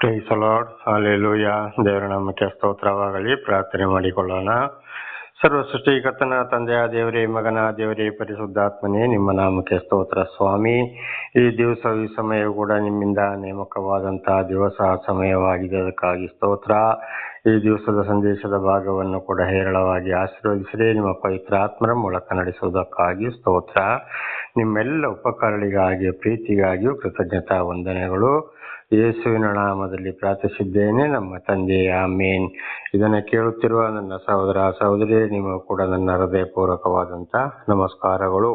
Price lord, hallelujah. ದೇವರ ನಾಮಕ್ಕೆ ಸ್ತೋತ್ರವಾಗಲಿ. ಪ್ರಾರ್ಥನೆ ಮಾಡಿಕೊಳ್ಳೋಣ. ಸರ್ವ ಸೃಷ್ಟಿಕರ್ತನ ತಂದೆಯ ದೇವರೇ, ಮಗನ ದೇವರೇ, ಪರಿಶುದ್ಧಾತ್ಮನೇ, ನಿಮ್ಮ ನಾಮಕ್ಕೆ ಸ್ತೋತ್ರ ಸ್ವಾಮಿ. ಈ ದಿವಸ ಈ ಸಮಯವು ಕೂಡ ನಿಮ್ಮಿಂದ ನೇಮಕವಾದಂತಹ ದಿವಸ ಸಮಯವಾಗಿದೆ, ಅದಕ್ಕಾಗಿ ಸ್ತೋತ್ರ. ಈ ದಿವಸದ ಸಂದೇಶದ ಭಾಗವನ್ನು ಕೂಡ ಹೇರಳವಾಗಿ ಆಶೀರ್ವದಿಸಿರಿ. ನಿಮ್ಮ ಪವಿತ್ರ ಆತ್ಮರ ಮೂಲಕ ನಡೆಸುವುದಕ್ಕಾಗಿ ಸ್ತೋತ್ರ. ನಿಮ್ಮೆಲ್ಲ ಉಪಕಾರಗಳಿಗಾಗಿ ಪ್ರೀತಿಗಾಗಿಯೂ ಕೃತಜ್ಞತಾ ವಂದನೆಗಳು. ಯೇಸುವಿನ ನಾಮದಲ್ಲಿ ಪ್ರಾರ್ಥಿಸಿದ್ದೇನೆ, ನಮ್ಮ ತಂದೆ, ಆಮೇನ್. ಇದನ್ನು ಕೇಳುತ್ತಿರುವ ನನ್ನ ಸಹೋದರ ಸಹೋದರಿ, ನಿಮಗೂ ಕೂಡ ನನ್ನ ಹೃದಯಪೂರ್ವಕವಾದಂಥ ನಮಸ್ಕಾರಗಳು.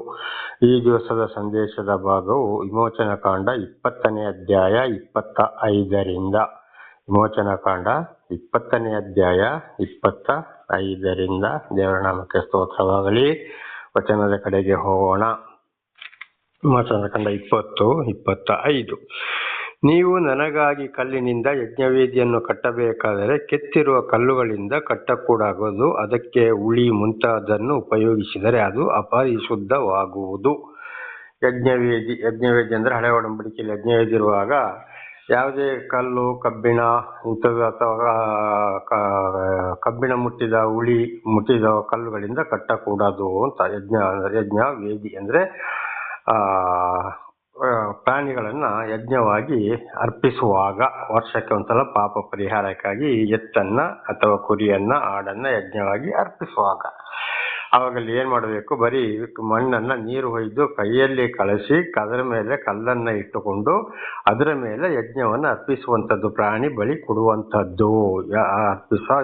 ಈ ದಿವಸದ ಸಂದೇಶದ ಭಾಗವು ವಿಮೋಚನ ಕಾಂಡ 20ನೇ ಅಧ್ಯಾಯ 25ರಿಂದ. ವಿಮೋಚನ ಕಾಂಡ 20ನೇ ಅಧ್ಯಾಯ 25ರಿಂದ. ದೇವರ ನಾಮಕ್ಕೆ ಸ್ತೋತ್ರವಾಗಲಿ. ವಚನದ ಕಡೆಗೆ ಹೋಗೋಣ. ವಿಮೋಚನ ಕಾಂಡ 20:25. ನೀವು ನನಗಾಗಿ ಕಲ್ಲಿನಿಂದ ಯಜ್ಞವೇದಿಯನ್ನು ಕಟ್ಟಬೇಕಾದರೆ ಕೆತ್ತಿರುವ ಕಲ್ಲುಗಳಿಂದ ಕಟ್ಟಕೂಡದು. ಅದಕ್ಕೆ ಉಳಿ ಮುಂತಾದನ್ನು ಉಪಯೋಗಿಸಿದರೆ ಅದು ಅಪರಿಶುದ್ಧವಾಗುವುದು. ಯಜ್ಞವೇದಿ ಅಂದರೆ ಹಳೆ ಒಡಂಬಡಿಕೆಯಲ್ಲಿ ಯಜ್ಞವೇದಿ ಇರುವಾಗ ಯಾವುದೇ ಕಲ್ಲು, ಕಬ್ಬಿಣ ಇಂಥದ್ದು ಅಥವಾ ಕಬ್ಬಿಣ ಮುಟ್ಟಿದ ಉಳಿ ಮುಟ್ಟಿದ ಕಲ್ಲುಗಳಿಂದ ಕಟ್ಟಕೂಡದು ಅಂತ. ಯಜ್ಞವೇದಿ ಅಂದರೆ ಪ್ರಾಣಿಗಳನ್ನ ಯಜ್ಞವಾಗಿ ಅರ್ಪಿಸುವಾಗ, ವರ್ಷಕ್ಕೆ ಒಂದ್ಸಲ ಪಾಪ ಪರಿಹಾರಕ್ಕಾಗಿ ಎತ್ತನ್ನ ಅಥವಾ ಕುರಿಯನ್ನ, ಆಡನ್ನ ಯಜ್ಞವಾಗಿ ಅರ್ಪಿಸುವಾಗ ಅವಾಗಲ್ಲಿ ಏನ್ ಮಾಡಬೇಕು? ಬರೀ ಮಣ್ಣನ್ನ ನೀರು ಹೊಯ್ದು ಕೈಯಲ್ಲಿ ಕಲಸಿ ಅದರ ಮೇಲೆ ಕಲ್ಲನ್ನ ಇಟ್ಟುಕೊಂಡು ಅದರ ಮೇಲೆ ಯಜ್ಞವನ್ನ ಅರ್ಪಿಸುವಂಥದ್ದು, ಪ್ರಾಣಿ ಬಳಿ ಕೊಡುವಂಥದ್ದು.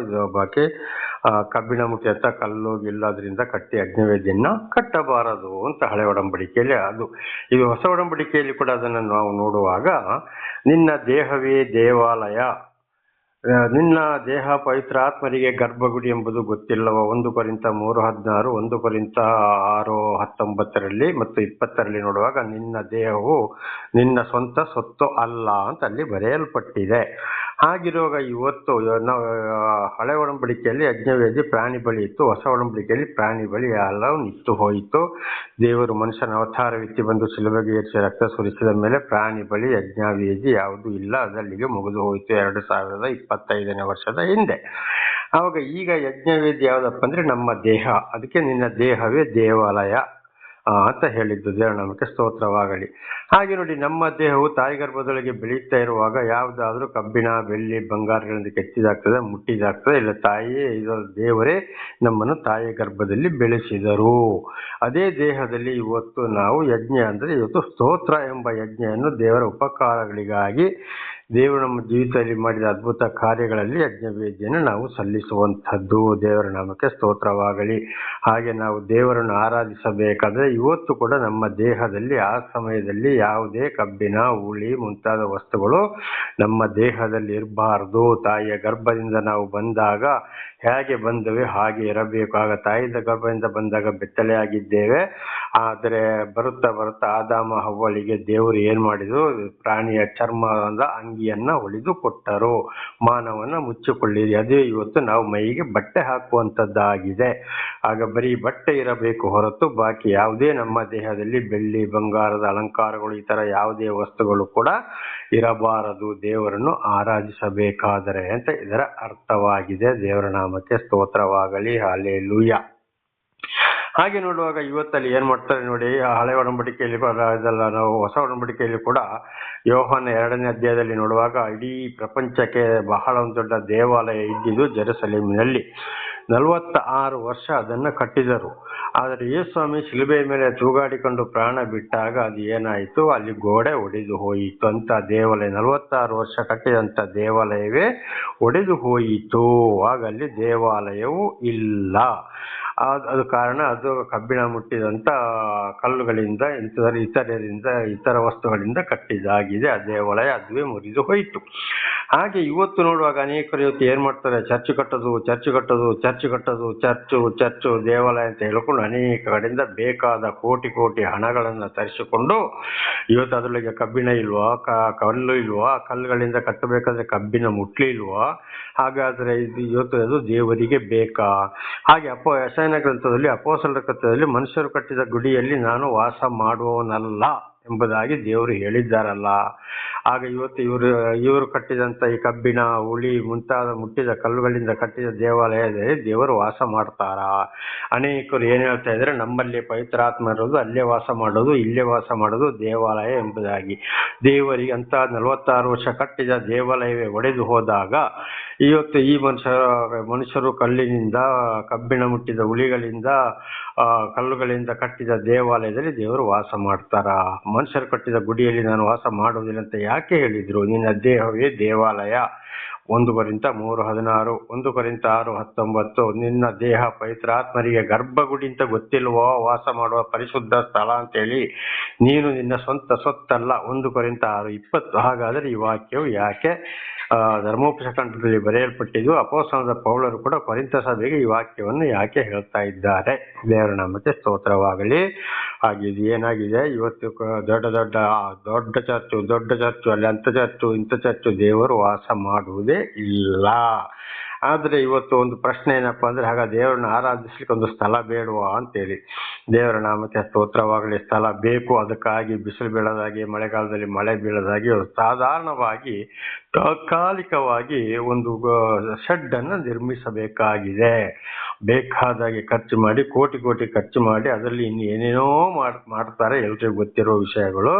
ಇದು ಬಾಕಿ ಕಬ್ಬಿಣ ಮುಟ್ಟಿ ಅಂತ ಕಲ್ಲು ಗಿಲ್ಲೋದ್ರಿಂದ ಕಟ್ಟಿ ಯಜ್ಞವೇದಿಯನ್ನ ಕಟ್ಟಬಾರದು ಅಂತ ಹಳೆ ಒಡಂಬಡಿಕೆಯಲ್ಲಿ. ಇದು ಹೊಸ ಒಡಂಬಡಿಕೆಯಲ್ಲಿ ಕೂಡ ಅದನ್ನು ನಾವು ನೋಡುವಾಗ, ನಿನ್ನ ದೇಹವೇ ದೇವಾಲಯ, ನಿನ್ನ ದೇಹ ಪವಿತ್ರಾತ್ಮರಿಗೆ ಗರ್ಭಗುಡಿ ಎಂಬುದು ಗೊತ್ತಿಲ್ಲವ. 1 ಕೊರಿಂಥ 3:16, 1 ಕೊರಿಂಥ 6:19 ಮತ್ತು 20 ನೋಡುವಾಗ ನಿನ್ನ ದೇಹವು ನಿನ್ನ ಸ್ವಂತ ಸೊತ್ತು ಅಲ್ಲ ಅಂತ ಅಲ್ಲಿ ಬರೆಯಲ್ಪಟ್ಟಿದೆ. ಹಾಗಿರುವಾಗ ಇವತ್ತು ನಾವು ಹಳೆ ಒಡಂಬಡಿಕೆಯಲ್ಲಿ ಯಜ್ಞವೇದಿ ಪ್ರಾಣಿ ಬಳಿ ಇತ್ತು, ಹೊಸ ಒಡಂಬಡಿಕೆಯಲ್ಲಿ ಪ್ರಾಣಿ ಬಳಿ ಎಲ್ಲವೂ ನಿಂತು ಹೋಯಿತು. ದೇವರು ಮನುಷ್ಯನ ಅವತಾರವೆತ್ತಿ ಬಂದು ಶಿಲುಬೆಗೆ ಏರಿಸಿ ರಕ್ತ ಸುರಿಸಿದ ಮೇಲೆ ಪ್ರಾಣಿ ಬಳಿ ಯಜ್ಞವೇದಿ ಯಾವುದೂ ಇಲ್ಲ, ಅದಲ್ಲಿಗೆ ಮುಗಿದು ಹೋಯಿತು 2025ನೇ ವರ್ಷದ ಹಿಂದೆ. ಆವಾಗ ಈಗ ಯಜ್ಞವೇದಿ ಯಾವುದಪ್ಪ ಅಂದ್ರೆ ನಮ್ಮ ದೇಹ. ಅದಕ್ಕೆ ನಿನ್ನ ದೇಹವೇ ದೇವಾಲಯ ಅಂತ ಹೇಳಿದ್ದು. ದೇವರ ನಾಮಕ್ಕೆ ಸ್ತೋತ್ರವಾಗಲಿ. ಹಾಗೆ ನೋಡಿ, ನಮ್ಮ ದೇಹವು ತಾಯಿ ಗರ್ಭದೊಳಗೆ ಬೆಳೀತಾ ಇರುವಾಗ ಯಾವುದಾದ್ರೂ ಕಬ್ಬಿಣ, ಬೆಳ್ಳಿ, ಬಂಗಾರಗಳಿಂದ ಕೆತ್ತಿದಾಗ್ತದೆ, ಮುಟ್ಟಿದಾಗ್ತದೆ ಇಲ್ಲ. ದೇವರೇ ನಮ್ಮನ್ನು ತಾಯಿಯ ಗರ್ಭದಲ್ಲಿ ಬೆಳೆಸಿದರು. ಅದೇ ದೇಹದಲ್ಲಿ ಇವತ್ತು ನಾವು ಯಜ್ಞ ಅಂದ್ರೆ ಇವತ್ತು ಸ್ತೋತ್ರ ಎಂಬ ಯಜ್ಞವನ್ನು ದೇವರ ಉಪಕಾರಗಳಿಗಾಗಿ, ದೇವರು ನಮ್ಮ ಜೀವಿತದಲ್ಲಿ ಮಾಡಿದ ಅದ್ಭುತ ಕಾರ್ಯಗಳಲ್ಲಿ ಯಜ್ಞವೇದಿಯನ್ನು ನಾವು ಸಲ್ಲಿಸುವಂಥದ್ದು. ದೇವರ ನಾಮಕ್ಕೆ ಸ್ತೋತ್ರವಾಗಲಿ. ಹಾಗೆ ನಾವು ದೇವರನ್ನು ಆರಾಧಿಸಬೇಕಾದ್ರೆ ಇವತ್ತು ಕೂಡ ನಮ್ಮ ದೇಹದಲ್ಲಿ ಆ ಸಮಯದಲ್ಲಿ ಯಾವುದೇ ಕಬ್ಬಿಣ, ಉಳಿ ಮುಂತಾದ ವಸ್ತುಗಳು ನಮ್ಮ ದೇಹದಲ್ಲಿ ಇರಬಾರ್ದು. ತಾಯಿಯ ಗರ್ಭದಿಂದ ನಾವು ಬಂದಾಗ ಹೇಗೆ ಬಂದವೆ ಹಾಗೆ ಇರಬೇಕು. ಆಗ ತಾಯಿಯ ಗರ್ಭದಿಂದ ಬಂದಾಗ ಬೆತ್ತಲೆಯಾಗಿದ್ದೇವೆ. ಆದರೆ ಬರುತ್ತಾ ಆದಾಮ ಹವ್ವಳಿಗೆ ದೇವರು ಏನ್ ಮಾಡಿದ್ರು? ಪ್ರಾಣಿಯ ಚರ್ಮದ ಅಂಗಿಯನ್ನ ಹೊಲಿದು ಕೊಟ್ಟರು, ಮಾನವನ್ನ ಮುಚ್ಚಿಕೊಳ್ಳಿರಿ. ಅದೇ ಇವತ್ತು ನಾವು ಮೈಗೆ ಬಟ್ಟೆ ಹಾಕುವಂಥದ್ದಾಗಿದೆ. ಆಗ ಬರೀ ಬಟ್ಟೆ ಇರಬೇಕು ಹೊರತು ಬಾಕಿ ಯಾವುದೇ ನಮ್ಮ ದೇಹದಲ್ಲಿ ಬೆಳ್ಳಿ, ಬಂಗಾರದ ಅಲಂಕಾರಗಳು ಈ ತರ ಯಾವುದೇ ವಸ್ತುಗಳು ಕೂಡ ಇರಬಾರದು, ದೇವರನ್ನು ಆರಾಧಿಸಬೇಕಾದರೆ ಅಂತ ಇದರ ಅರ್ಥವಾಗಿದೆ. ದೇವರ ನಾಮಕ್ಕೆ ಸ್ತೋತ್ರವಾಗಲಿ. ಹಲ್ಲೆಲೂಯ. ಹಾಗೆ ನೋಡುವಾಗ ಇವತ್ತಲ್ಲಿ ಏನ್ ಮಾಡ್ತಾರೆ ನೋಡಿ, ಹಳೆ ಒಡಂಬಡಿಕೆಯಲ್ಲಿ ಇದೆಲ್ಲ ನಾವು ಹೊಸ ಒಡಂಬಡಿಕೆಯಲ್ಲಿ ಕೂಡ ಯೋಹಾನ 2ನೇ ಅಧ್ಯಾಯದಲ್ಲಿ ನೋಡುವಾಗ ಇಡೀ ಪ್ರಪಂಚಕ್ಕೆ ಬಹಳ ಒಂದು ದೊಡ್ಡ ದೇವಾಲಯ ಇದ್ದಿದ್ದು ಜೆರುಸಲೇಮಿನಲ್ಲಿ. 46 ವರ್ಷ ಅದನ್ನ ಕಟ್ಟಿದರು. ಆದರೆ ಯೇಸುಸ್ವಾಮಿ ಶಿಲುಬೆಯ ಮೇಲೆ ತೂಗಾಡಿಕೊಂಡು ಪ್ರಾಣ ಬಿಟ್ಟಾಗ ಅದು ಏನಾಯಿತು? ಅಲ್ಲಿ ಗೋಡೆ ಒಡೆದು ಹೋಯಿತು ಅಂತ. ದೇವಾಲಯ 46 ವರ್ಷ ಕಟ್ಟಿದಂಥ ದೇವಾಲಯವೇ ಒಡೆದು ಹೋಯಿತು. ಆಗ ಅಲ್ಲಿ ದೇವಾಲಯವು ಇಲ್ಲ. ಅದು ಕಾರಣ ಅದು ಕಬ್ಬಿಣ ಮುಟ್ಟಿದಂಥ ಕಲ್ಲುಗಳಿಂದ ಇತರ ವಸ್ತುಗಳಿಂದ ಕಟ್ಟಿದಾಗಿದೆ. ಆ ದೇವಾಲಯ ಅದುವೇ ಮುರಿದು ಹೋಯಿತು. ಹಾಗೆ ಇವತ್ತು ನೋಡುವಾಗ ಅನೇಕರು ಇವತ್ತು ಏನ್ ಮಾಡ್ತಾರೆ? ಚರ್ಚ್ ಕಟ್ಟೋದು ದೇವಾಲಯ ಅಂತ ಹೇಳ್ಕೊಂಡು ಅನೇಕ ಕಡೆಯಿಂದ ಬೇಕಾದ ಕೋಟಿ ಹಣಗಳನ್ನು ತರಿಸಿಕೊಂಡು ಇವತ್ತು ಅದರೊಳಗೆ ಕಬ್ಬಿಣ ಇಲ್ವಾ, ಕಲ್ಲು ಇಲ್ವಾ, ಕಲ್ಲುಗಳಿಂದ ಕಟ್ಟಬೇಕಾದ್ರೆ ಕಬ್ಬಿಣ ಮುಟ್ಲಿ ಇಲ್ವಾ? ಹಾಗಾದ್ರೆ ಇವತ್ತು ಅದು ದೇವರಿಗೆ ಬೇಕಾ? ಹಾಗೆ ಯೆಶಾಯನ ಗ್ರಂಥದಲ್ಲಿ, ಅಪೊಸ್ತಲರ ಕೃತ್ಯದಲ್ಲಿ ಮನುಷ್ಯರು ಕಟ್ಟಿದ ಗುಡಿಯಲ್ಲಿ ನಾನು ವಾಸ ಮಾಡುವವನಲ್ಲ ಎಂಬುದಾಗಿ ದೇವರು ಹೇಳಿದ್ದಾರಲ್ಲ. ಆಗ ಇವತ್ತು ಇವರು ಕಟ್ಟಿದಂತ ಈ ಕಬ್ಬಿಣ, ಉಳಿ ಮುಂತಾದ ಮುಟ್ಟಿದ ಕಲ್ಲುಗಳಿಂದ ಕಟ್ಟಿದ ದೇವಾಲಯದಲ್ಲಿ ದೇವರು ವಾಸ ಮಾಡ್ತಾರ? ಅನೇಕರು ಏನ್ ಹೇಳ್ತಾ ಇದ್ರೆ, ನಮ್ಮಲ್ಲಿ ಪವಿತ್ರಾತ್ಮ ಇರೋದು, ಅಲ್ಲೇ ವಾಸ ಮಾಡೋದು, ಇಲ್ಲೇ ವಾಸ ಮಾಡೋದು ದೇವಾಲಯ ಎಂಬುದಾಗಿ. ದೇವರಿಗೆ ಅಂತ 46 ವರ್ಷ ಕಟ್ಟಿದ ದೇವಾಲಯವೇ ಒಡೆದು ಹೋದಾಗ ಇವತ್ತು ಈ ಮನುಷ್ಯರು ಕಲ್ಲಿನಿಂದ, ಕಬ್ಬಿಣ ಮುಟ್ಟಿದ ಉಳಿಗಳಿಂದ, ಕಲ್ಲುಗಳಿಂದ ಕಟ್ಟಿದ ದೇವಾಲಯದಲ್ಲಿ ದೇವರು ವಾಸ ಮಾಡ್ತಾರ? ಮನುಷ್ಯರು ಕಟ್ಟಿದ ಗುಡಿಯಲ್ಲಿ ನಾನು ವಾಸ ಮಾಡುವುದಿಲ್ಲ ಅಂತ ಯಾಕೆ ಹೇಳಿದ್ರು? ನಿನ್ನ ದೇಹವೇ ದೇವಾಲಯ. 1 ಕೊರಿಂಥ 3:16, 1 ಕೊರಿಂಥ 6:19. ನಿನ್ನ ದೇಹ ಪವಿತ್ರಾತ್ಮರಿಗೆ ಗರ್ಭಗುಡಿ ಅಂತ ಗೊತ್ತಿಲ್ವೋ? ವಾಸ ಮಾಡುವ ಪರಿಶುದ್ಧ ಸ್ಥಳ ಅಂತೇಳಿ. ನೀನು ನಿನ್ನ ಸ್ವಂತ ಸೊತ್ತಲ್ಲ. 1 ಕೊರಿಂಥ 6:20. ಹಾಗಾದ್ರೆ ಈ ವಾಕ್ಯವು ಯಾಕೆ ಧರ್ಮೋಪದೇಶಕಾಂಡದಲ್ಲಿ ಬರೆಯಲ್ಪಟ್ಟಿದ್ದು? ಅಪೊಸ್ತಲನಾದ ಪೌಲರು ಕೂಡ ಕೊರಿಂಥ ಸಭೆಗೆ ಈ ವಾಕ್ಯವನ್ನು ಯಾಕೆ ಹೇಳ್ತಾ ಇದ್ದಾರೆ? ದೇವರ ನಾಮಕ್ಕೆ ಸ್ತೋತ್ರವಾಗಲಿ. ಹಾಗೆ ಇದು ಏನಾಗಿದೆ, ಇವತ್ತು ದೊಡ್ಡ ಚರ್ಚು ಅಲ್ಲಿ ಅಂತ ಚರ್ಚು ಇಂಥ ಚರ್ಚು ದೇವರು ವಾಸ ಮಾಡುವುದೇ ಇಲ್ಲ. ಆದ್ರೆ ಇವತ್ತು ಒಂದು ಪ್ರಶ್ನೆ ಏನಪ್ಪಾ ಅಂದ್ರೆ, ಆಗ ದೇವರನ್ನ ಆರಾಧಿಸ್ಲಿಕ್ಕೆ ಒಂದು ಸ್ಥಳ ಬೇಡವಾ ಅಂತೇಳಿ. ದೇವರ ನಾಮಕ್ಕೆ ಸ್ತೋತ್ರವಾಗಲಿ. ಸ್ಥಳ ಬೇಕು. ಅದಕ್ಕಾಗಿ ಬಿಸಿಲು ಬೀಳದಾಗಿ, ಮಳೆಗಾಲದಲ್ಲಿ ಮಳೆ ಬೀಳದಾಗಿ, ಸಾಧಾರಣವಾಗಿ ತಾತ್ಕಾಲಿಕವಾಗಿ ಒಂದು ಶೆಡ್ ಅನ್ನು ನಿರ್ಮಿಸಬೇಕಾಗಿದೆ. ಬೇಕಾದಾಗೆ ಖರ್ಚು ಮಾಡಿ, ಕೋಟಿ ಖರ್ಚು ಮಾಡಿ ಅದರಲ್ಲಿ ಇನ್ನು ಏನೇನೋ ಮಾಡ್ತಾರೆ, ಎಲ್ರಿಗೂ ಗೊತ್ತಿರೋ ವಿಷಯಗಳು.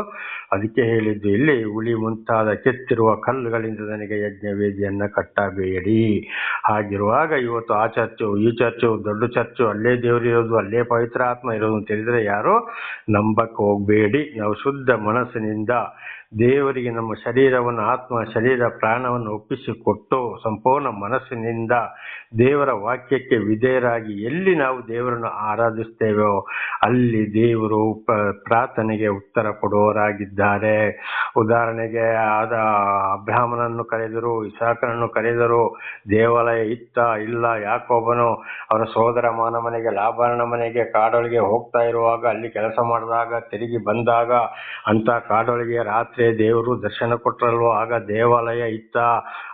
ಅದಕ್ಕೆ ಹೇಳಿದ್ದು ಇಲ್ಲಿ, ಉಳಿ ಮುಂತಾದ ಕೆತ್ತಿರುವ ಕಲ್ಲುಗಳಿಂದ ನನಗೆ ಯಜ್ಞ ವೇದಿಯನ್ನ ಕಟ್ಟಬೇಡಿ. ಹಾಗಿರುವಾಗ ಇವತ್ತು ಆ ಚರ್ಚು ಈ ಚರ್ಚು, ದೊಡ್ಡ ಚರ್ಚು, ಅಲ್ಲೇ ದೇವರು ಇರೋದು, ಅಲ್ಲೇ ಪವಿತ್ರ ಆತ್ಮ ಇರೋದು ಅಂತ ಹೇಳಿದ್ರೆ ಯಾರು ನಂಬಕ್ಕೆ ಹೋಗ್ಬೇಡಿ. ನಾವು ಶುದ್ಧ ಮನಸ್ಸಿನಿಂದ ದೇವರಿಗೆ ನಮ್ಮ ಶರೀರವನ್ನು, ಆತ್ಮ, ಶರೀರ, ಪ್ರಾಣವನ್ನು ಒಪ್ಪಿಸಿಕೊಟ್ಟು ಸಂಪೂರ್ಣ ಮನಸ್ಸಿನಿಂದ ದೇವರ ವಾಕ್ಯಕ್ಕೆ ವಿಧೇಯರಾಗಿ ಎಲ್ಲಿ ನಾವು ದೇವರನ್ನು ಆರಾಧಿಸ್ತೇವೋ ಅಲ್ಲಿ ದೇವರು ಪ್ರಾರ್ಥನೆಗೆ ಉತ್ತರ ಕೊಡುವವರಾಗಿದ್ದಾರೆ. ಉದಾಹರಣೆಗೆ ಅಬ್ರಹಾಮನನ್ನು ಕರೆದರು, ಇಸಾಕನನ್ನು ಕರೆದರು. ದೇವಾಲಯ ಇತ್ತ ಇಲ್ಲ. ಯಾಕೋಬನು ಅವನ ಸೋದರ ಮಾವನ ಮನೆಗೆ, ಲಾಬಾನನ ಮನೆಗೆ ಕಾಡೊಳಗೆ ಹೋಗ್ತಾ ಇರುವಾಗ, ಅಲ್ಲಿ ಕೆಲಸ ಮಾಡಿದಾಗ, ತಿರುಗಿ ಬಂದಾಗ ಅಂತ ಕಾಡೊಳಗೆ ರಾತ್ರಿ ದೇವರು ದರ್ಶನ ಕೊಟ್ಟರಲ್ವೋ, ಆಗ ದೇವಾಲಯ ಇತ್ತ.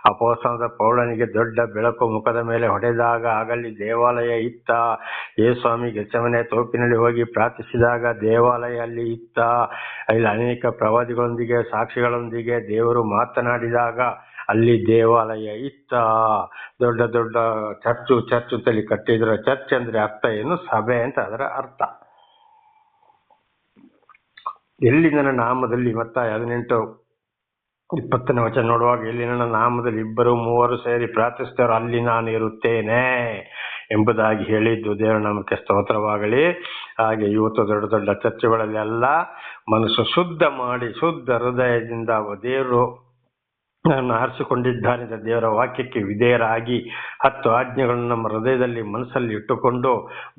ಅಪೊಸ್ತಲನಾದ ಪೌಲನಿಗೆ ದೊಡ್ಡ ಬೆಳಕು ಮುಖದ ಮೇಲೆ ಹೊಡೆದಾಗ ಆಗಲ್ಲಿ ದೇವಾಲಯ ಇತ್ತ. ಯೇಸುಸ್ವಾಮಿ ಗೆತ್ಸೆಮನೆ ತೋಪಿನಲ್ಲಿ ಹೋಗಿ ಪ್ರಾರ್ಥಿಸಿದಾಗ ದೇವಾಲಯ ಅಲ್ಲಿ ಇತ್ತ. ಅಲ್ಲಿ ಅನೇಕ ಪ್ರವಾದಿಗಳೊಂದಿಗೆ, ಸಾಕ್ಷಿಗಳೊಂದಿಗೆ ದೇವರು ಮಾತನಾಡಿದಾಗ ಅಲ್ಲಿ ದೇವಾಲಯ ಇತ್ತ. ದೊಡ್ಡ ಚರ್ಚು ತಲೆ ಕಟ್ಟಿದ್ರು. ಚರ್ಚ್ ಅಂದ್ರೆ ಅರ್ಥ ಏನು? ಸಭೆ ಅಂತ ಅದರ ಅರ್ಥ. ಎಲ್ಲಿ ನನ್ನ ನಾಮದಲ್ಲಿ, ಮತ್ತಾಯ 18:20 ವಚನ ನೋಡುವಾಗ, ಎಲ್ಲಿ ನನ್ನ ನಾಮದಲ್ಲಿ 2-3 ಸೇರಿ ಪ್ರಾರ್ಥಿಸ್ತಾರೋ ಅಲ್ಲಿ ನಾನು ಇರುತ್ತೇನೆ ಎಂಬುದಾಗಿ ಹೇಳಿದ್ದು. ದೇವರ ನಾಮಕ್ಕೆ ಸ್ತೋತ್ರವಾಗಲಿ. ಹಾಗೆ ಇವತ್ತು ದೊಡ್ಡ ಚರ್ಚೆಗಳಲ್ಲೆಲ್ಲ ಮನಸ್ಸು ಶುದ್ಧ ಮಾಡಿ, ಶುದ್ಧ ಹೃದಯದಿಂದ ದೇವರು ನಾನು ಆರಿಸಿಕೊಂಡಿದ್ದಾನೆ ದೇವರ ವಾಕ್ಯಕ್ಕೆ ವಿಧೇಯರಾಗಿ 10 ಆಜ್ಞೆಗಳನ್ನು ನಮ್ಮ ಹೃದಯದಲ್ಲಿ, ಮನಸ್ಸಲ್ಲಿ ಇಟ್ಟುಕೊಂಡು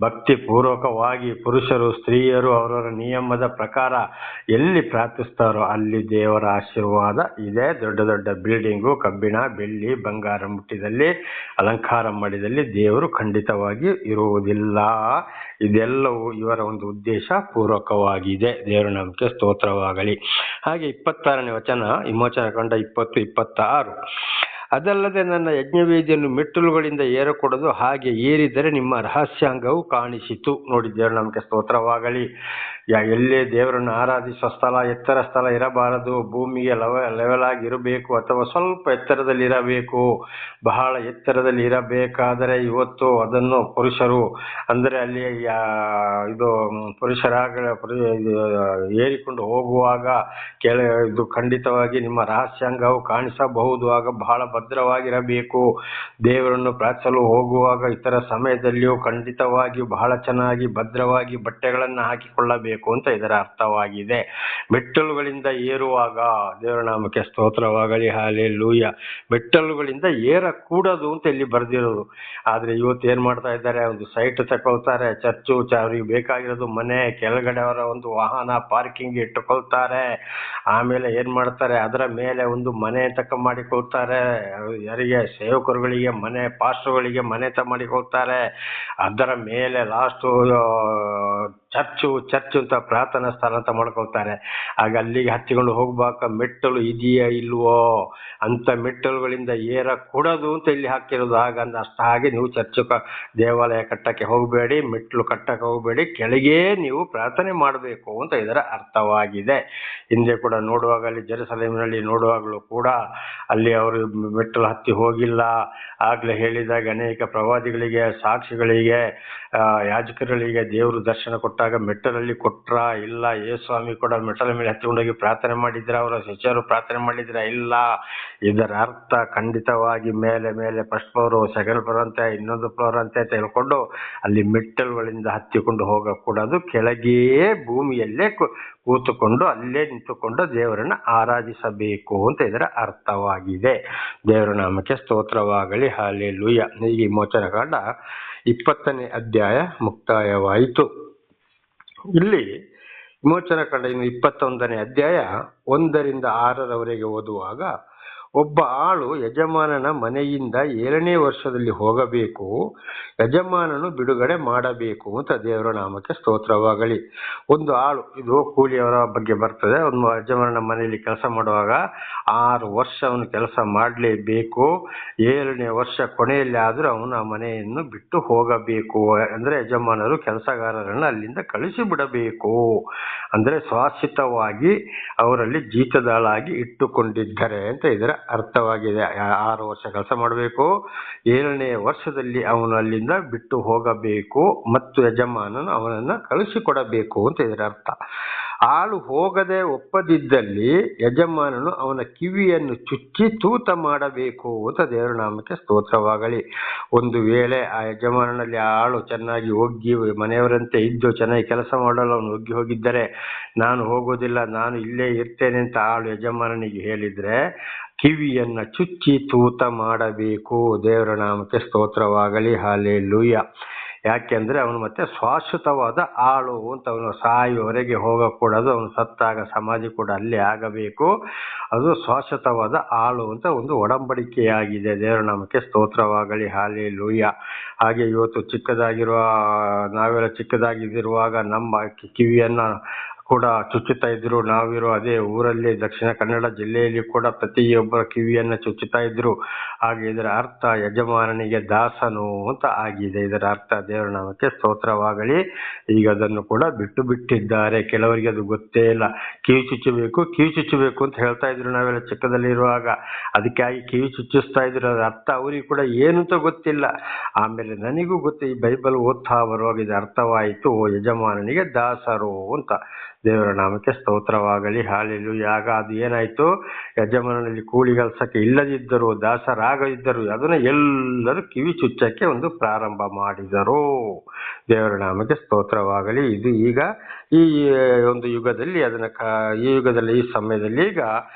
ಭಕ್ತಿ ಪೂರ್ವಕವಾಗಿ ಪುರುಷರು, ಸ್ತ್ರೀಯರು ಅವರವರ ನಿಯಮದ ಪ್ರಕಾರ ಎಲ್ಲಿ ಪ್ರಾರ್ಥಿಸ್ತಾರೋ ಅಲ್ಲಿ ದೇವರ ಆಶೀರ್ವಾದ ಇದೆ. ದೊಡ್ಡ ಬಿಲ್ಡಿಂಗು, ಕಬ್ಬಿಣ, ಬೆಳ್ಳಿ, ಬಂಗಾರ ಮುಟ್ಟಿದಲ್ಲಿ, ಅಲಂಕಾರ ಮಾಡಿದಲ್ಲಿ ದೇವರು ಖಂಡಿತವಾಗಿ ಇರುವುದಿಲ್ಲ. ಇದೆಲ್ಲವೂ ಇವರ ಒಂದು ಉದ್ದೇಶ ಪೂರ್ವಕವಾಗಿದೆ. ದೇವರ ನಾಮಕ್ಕೆ ಸ್ತೋತ್ರವಾಗಲಿ. ಹಾಗೆ 26ನೇ ವಚನ, ವಿಮೋಚನ ಕಂಡ 20:26. ಅದಲ್ಲದೆ ನನ್ನ ಯಜ್ಞವೇದಿಯನ್ನು ಮೆಟ್ಟಲುಗಳಿಂದ ಏರಕೊಡದು, ಹಾಗೆ ಏರಿದರೆ ನಿಮ್ಮ ರಹಸ್ಯಾಂಗವು ಕಾಣಿಸಿತು. ನೋಡಿ, ದೇವರ ನಮಗೆ ಸ್ತೋತ್ರವಾಗಲಿ. ಎಲ್ಲೇ ದೇವರನ್ನು ಆರಾಧಿಸುವ ಸ್ಥಳ ಎತ್ತರ ಸ್ಥಳ ಇರಬಾರದು. ಭೂಮಿಗೆ ಲೆವೆಲ್ ಆಗಿ ಇರಬೇಕು, ಅಥವಾ ಸ್ವಲ್ಪ ಎತ್ತರದಲ್ಲಿ ಇರಬೇಕು. ಬಹಳ ಎತ್ತರದಲ್ಲಿ ಇರಬೇಕಾದರೆ ಇವತ್ತು ಅದನ್ನು ಪುರುಷರು ಅಂದರೆ ಅಲ್ಲಿ ಪುರುಷರಾಗ ಏರಿಕೊಂಡು ಹೋಗುವಾಗ ಇದು ಖಂಡಿತವಾಗಿ ನಿಮ್ಮ ರಹಸ್ಯಾಂಗವು ಕಾಣಿಸಬಹುದು. ಆಗ ಬಹಳ ಭದ್ರವಾಗಿರಬೇಕು. ದೇವರನ್ನು ಪ್ರಾರ್ಥಿಸಲು ಹೋಗುವಾಗ ಇತರ ಸಮಯದಲ್ಲಿಯೂ ಖಂಡಿತವಾಗಿಯೂ ಬಹಳ ಚೆನ್ನಾಗಿ ಭದ್ರವಾಗಿ ಬಟ್ಟೆಗಳನ್ನು ಹಾಕಿಕೊಳ್ಳಬೇಕು ಅಂತ ಇದರ ಅರ್ಥವಾಗಿದೆ. ಮೆಟ್ಟಲುಗಳಿಂದ ಏರುವಾಗ, ದೇವರ ನಾಮಕ್ಕೆ ಸ್ತೋತ್ರವಾಗಲಿ, ಹಲ್ಲೆಲೂಯಾ. ಮೆಟ್ಟಲುಗಳಿಂದ ಏರಕೂಡದು ಅಂತ ಇಲ್ಲಿ ಬರೆದಿರೋದು. ಆದ್ರೆ ಇವತ್ತು ಏನ್ ಮಾಡ್ತಾ ಇದ್ದಾರೆ, ಒಂದು ಸೈಟ್ ತಗೊಳ್ತಾರೆ, ಚರ್ಚು, ಅವ್ರಿಗೆ ಬೇಕಾಗಿರೋದು ಮನೆ, ಕೆಳಗಡೆ ಅವರ ಒಂದು ವಾಹನ ಪಾರ್ಕಿಂಗ್ ಇಟ್ಟುಕೊಳ್ತಾರೆ. ಆಮೇಲೆ ಏನ್ ಮಾಡ್ತಾರೆ, ಅದರ ಮೇಲೆ ಒಂದು ಮನೆ ತಕ್ಕ ಮಾಡಿಕೊಳ್ತಾರೆ. ಯಾರಿಗೆ? ಸೇವಕರುಗಳಿಗೆ ಮನೆ, ಪಾಸ್ಟರ್ಗಳಿಗೆ ಮನೆ ಮಾಡಿಕೊಳ್ತಾರೆ. ಅದರ ಮೇಲೆ ಲಾಸ್ಟ್ ಚರ್ಚು ಅಂತ ಪ್ರಾರ್ಥನಾ ಸ್ಥಾನ ಅಂತ ಮಾಡ್ಕೊಳ್ತಾರೆ. ಆಗ ಅಲ್ಲಿಗೆ ಹಚ್ಚಿಕೊಂಡು ಹೋಗ್ಬೇಕಾ ಮೆಟ್ಟಲು ಇದೆಯಾ ಇಲ್ವೋ ಅಂತ ಮೆಟ್ಟಲುಗಳಿಂದ ಏರಕೂಡದು ಅಂತ ಇಲ್ಲಿ ಹಾಕಿರೋದು. ಹಾಗೆ ನೀವು ದೇವಾಲಯ ಕಟ್ಟಕ್ಕೆ ಹೋಗಬೇಡಿ, ಮೆಟ್ಟಲು ಕಟ್ಟಕ್ಕೆ ಹೋಗಬೇಡಿ, ಕೆಳಗೆ ನೀವು ಪ್ರಾರ್ಥನೆ ಮಾಡಬೇಕು ಅಂತ ಇದರ ಅರ್ಥವಾಗಿದೆ. ಹಿಂದೆ ಕೂಡ ನೋಡುವಾಗ ಅಲ್ಲಿ ಜೆರುಸಲೇಮಿನಲ್ಲಿ ನೋಡುವಾಗಲೂ ಕೂಡ ಅಲ್ಲಿ ಅವರು ಮೆಟ್ಟಲು ಹತ್ತಿ ಹೋಗಿಲ್ಲ. ಆಗ್ಲೇ ಹೇಳಿದಾಗ ಅನೇಕ ಪ್ರವಾದಿಗಳಿಗೆ, ಸಾಕ್ಷಿಗಳಿಗೆ, ಯಾಜಕರುಗಳಿಗೆ ದೇವರು ದರ್ಶನ ಕೊಟ್ಟಾಗ ಮೆಟ್ಟಲಲ್ಲಿ ಕೊಟ್ರ ಇಲ್ಲ. ಯೇಸ್ವಾಮಿ ಕೂಡ ಮೆಟ್ಟಲ ಮೇಲೆ ಹತ್ತಿಕೊಂಡೋಗಿ ಪ್ರಾರ್ಥನೆ ಮಾಡಿದ್ರ, ಅವರ ಶಿಷ್ಯರು ಪ್ರಾರ್ಥನೆ ಮಾಡಿದ್ರ ಇಲ್ಲ. ಇದರ ಅರ್ಥ ಖಂಡಿತವಾಗಿ ಮೇಲೆ ಫಸ್ಟ್ ಫ್ಲೋರ್, ಸೆಕೆಂಡ್ ಫ್ಲೋರ್ ಅಂತ, ಇನ್ನೊಂದು ಫ್ಲೋರ್ ಅಂತ ಹೇಳ್ಕೊಂಡು ಅಲ್ಲಿ ಮೆಟ್ಟಲುಗಳಿಂದ ಹತ್ತಿಕೊಂಡು ಹೋಗಕೂಡದು. ಕೆಳಗೆಯೇ ಭೂಮಿಯಲ್ಲೇ ಕೂತುಕೊಂಡು ಅಲ್ಲೇ ನಿಂತುಕೊಂಡು ದೇವರನ್ನ ಆರಾಧಿಸಬೇಕು ಅಂತ ಇದರ ಅರ್ಥವಾಗಿದೆ. ದೇವರ ನಾಮಕ್ಕೆ ಸ್ತೋತ್ರವಾಗಲಿ. ಹಲ್ಲೆಲೂಯಾ. ಈ ವಿಮೋಚನ ಕಾಂಡ 20ನೇ ಅಧ್ಯಾಯ ಮುಕ್ತಾಯವಾಯಿತು. ಇಲ್ಲಿ ವಿಮೋಚನ ಕಾಂಡ 21ನೇ ಅಧ್ಯಾಯ 1ರಿಂದ 6ರವರೆಗೆ ಓದುವಾಗ, ಒಬ್ಬ ಆಳು ಯಜಮಾನನ ಮನೆಯಿಂದ 7ನೇ ವರ್ಷದಲ್ಲಿ ಹೋಗಬೇಕು, ಯಜಮಾನನು ಬಿಡುಗಡೆ ಮಾಡಬೇಕು ಅಂತ ದೇವರ ನಾಮಕ್ಕೆ ಸ್ತೋತ್ರವಾಗಲಿ. ಒಂದು ಆಳು, ಇದು ಕೂಲಿಯವರ ಬಗ್ಗೆ ಬರ್ತದೆ. ಒಂದು ಯಜಮಾನನ ಮನೆಯಲ್ಲಿ ಕೆಲಸ ಮಾಡುವಾಗ 6 ವರ್ಷ ಅವನು ಕೆಲಸ ಮಾಡಲೇಬೇಕು. 7ನೇ ವರ್ಷ ಕೊನೆಯಲ್ಲಿ ಆದರೂ ಅವನು ಆ ಮನೆಯನ್ನು ಬಿಟ್ಟು ಹೋಗಬೇಕು. ಅಂದ್ರೆ ಯಜಮಾನರು ಕೆಲಸಗಾರರನ್ನು ಅಲ್ಲಿಂದ ಕಳಿಸಿ ಬಿಡಬೇಕು. ಅಂದ್ರೆ ಶಾಶ್ವತವಾಗಿ ಅವರಲ್ಲಿ ಜೀತದಾಳಾಗಿ ಇಟ್ಟುಕೊಂಡಿದ್ದಾರೆ ಅಂತ ಇದರ ಅರ್ಥವಾಗಿದೆ. 6 ವರ್ಷ ಕೆಲಸ ಮಾಡಬೇಕು, 7ನೇ ವರ್ಷದಲ್ಲಿ ಅವನು ಅಲ್ಲಿಂದ ಬಿಟ್ಟು ಹೋಗಬೇಕು ಮತ್ತು ಯಜಮಾನನು ಅವನನ್ನ ಕಳಿಸಿಕೊಡಬೇಕು ಅಂತ ಇದರ ಅರ್ಥ. ಆಳು ಹೋಗದೆ ಒಪ್ಪದಿದ್ದಲ್ಲಿ ಯಜಮಾನನು ಅವನ ಕಿವಿಯನ್ನು ಚುಚ್ಚಿ ತೂತ ಮಾಡಬೇಕು ಅಂತ ದೇವರ ನಾಮಕ್ಕೆ ಸ್ತೋತ್ರವಾಗಲಿ. ಒಂದು ವೇಳೆ ಆ ಯಜಮಾನನಲ್ಲಿ ಆ ಆಳು ಚೆನ್ನಾಗಿ ಒಗ್ಗಿ ಮನೆಯವರಂತೆ ಇದ್ದು ಚೆನ್ನಾಗಿ ಕೆಲಸ ಮಾಡಲು ಅವನು ಒಗ್ಗಿ ಹೋಗಿದ್ದರೆ, ನಾನು ಹೋಗೋದಿಲ್ಲ, ನಾನು ಇಲ್ಲೇ ಇರ್ತೇನೆ ಅಂತ ಆಳು ಯಜಮಾನನಿಗೆ ಹೇಳಿದ್ರೆ ಕಿವಿಯನ್ನ ಚುಚ್ಚಿ ತೂತ ಮಾಡಬೇಕು. ದೇವರ ನಾಮಕ್ಕೆ ಸ್ತೋತ್ರವಾಗಲಿ. ಹಲ್ಲೆಲೂಯಾ. ಯಾಕೆಂದ್ರೆ ಅವನು ಮತ್ತೆ ಶಾಶ್ವತವಾದ ಆಳು ಅಂತ, ಅವನು ಸಾಯುವವರೆಗೆ ಹೋಗಕೂಡದು. ಅವನು ಸತ್ತಾಗ ಸಮಾಧಿ ಕೂಡ ಅಲ್ಲೇ ಆಗಬೇಕು. ಅದು ಶಾಶ್ವತವಾದ ಆಳು ಅಂತ ಒಂದು ಒಡಂಬಡಿಕೆಯಾಗಿದೆ. ದೇವರ ನಾಮಕ್ಕೆ ಸ್ತೋತ್ರವಾಗಲಿ. ಹಲ್ಲೆಲೂಯಾ. ಹಾಗೆ ಇವತ್ತು ನಾವೆಲ್ಲ ಚಿಕ್ಕದಾಗಿರುವಾಗ ನಮ್ಮ ಕಿವಿಯನ್ನ ಕೂಡ ಚುಚ್ಚುತ್ತಾ ಇದ್ರು. ನಾವಿರೋ ಅದೇ ಊರಲ್ಲಿ ದಕ್ಷಿಣ ಕನ್ನಡ ಜಿಲ್ಲೆಯಲ್ಲಿ ಕೂಡ ಪ್ರತಿಯೊಬ್ಬರ ಕಿವಿಯನ್ನ ಚುಚ್ಚುತ್ತಾ ಇದ್ರು. ಹಾಗೆ ಇದರ ಅರ್ಥ ಯಜಮಾನನಿಗೆ ದಾಸನು ಅಂತ ಆಗಿದೆ. ಇದರ ಅರ್ಥ ದೇವರ ನಾಮಕ್ಕೆ ಸ್ತೋತ್ರವಾಗಲಿ. ಈಗ ಅದನ್ನು ಕೂಡ ಬಿಟ್ಟಿದ್ದಾರೆ. ಕೆಲವರಿಗೆ ಅದು ಗೊತ್ತೇ ಇಲ್ಲ. ಕಿವಿ ಚುಚ್ಚಬೇಕು ಅಂತ ಹೇಳ್ತಾ ಇದ್ರು ನಾವೆಲ್ಲ ಚಿಕ್ಕದಲ್ಲಿರುವಾಗ. ಅದಕ್ಕಾಗಿ ಕಿವಿ ಚುಚ್ಚಿಸ್ತಾ ಇದ್ರು. ಅದರ ಅರ್ಥ ಅವರಿಗೆ ಕೂಡ ಏನು ಅಂತ ಗೊತ್ತಿಲ್ಲ. ಆಮೇಲೆ ನನಗೂ ಗೊತ್ತು, ಈ ಬೈಬಲ್ ಓದ್ತಾ ಬರುವಾಗ ಇದು ಅರ್ಥವಾಯಿತು, ಯಜಮಾನನಿಗೆ ದಾಸರು ಅಂತ. ದೇವರ ನಾಮಕ್ಕೆ ಸ್ತೋತ್ರವಾಗಲಿ. ಹಲ್ಲೆಲೂಯಾ. ಆಗ ಅದು ಏನಾಯ್ತು, ಯಜಮಾನನಲ್ಲಿ ಕೂಲಿ ಕೆಲಸಕ್ಕೆ ಇಲ್ಲದಿದ್ದರು, ದಾಸರಾಗದಿದ್ದರು, ಅದನ್ನ ಎಲ್ಲರೂ ಕಿವಿ ಚುಚ್ಚಕ್ಕೆ ಒಂದು ಪ್ರಾರಂಭ ಮಾಡಿದರು. ದೇವರ ನಾಮಕ್ಕೆ ಸ್ತೋತ್ರವಾಗಲಿ. ಇದು ಈಗ ಈ ಒಂದು ಯುಗದಲ್ಲಿ ಈ ಯುಗದಲ್ಲಿ ಈ ಸಮಯದಲ್ಲಿ ಈಗ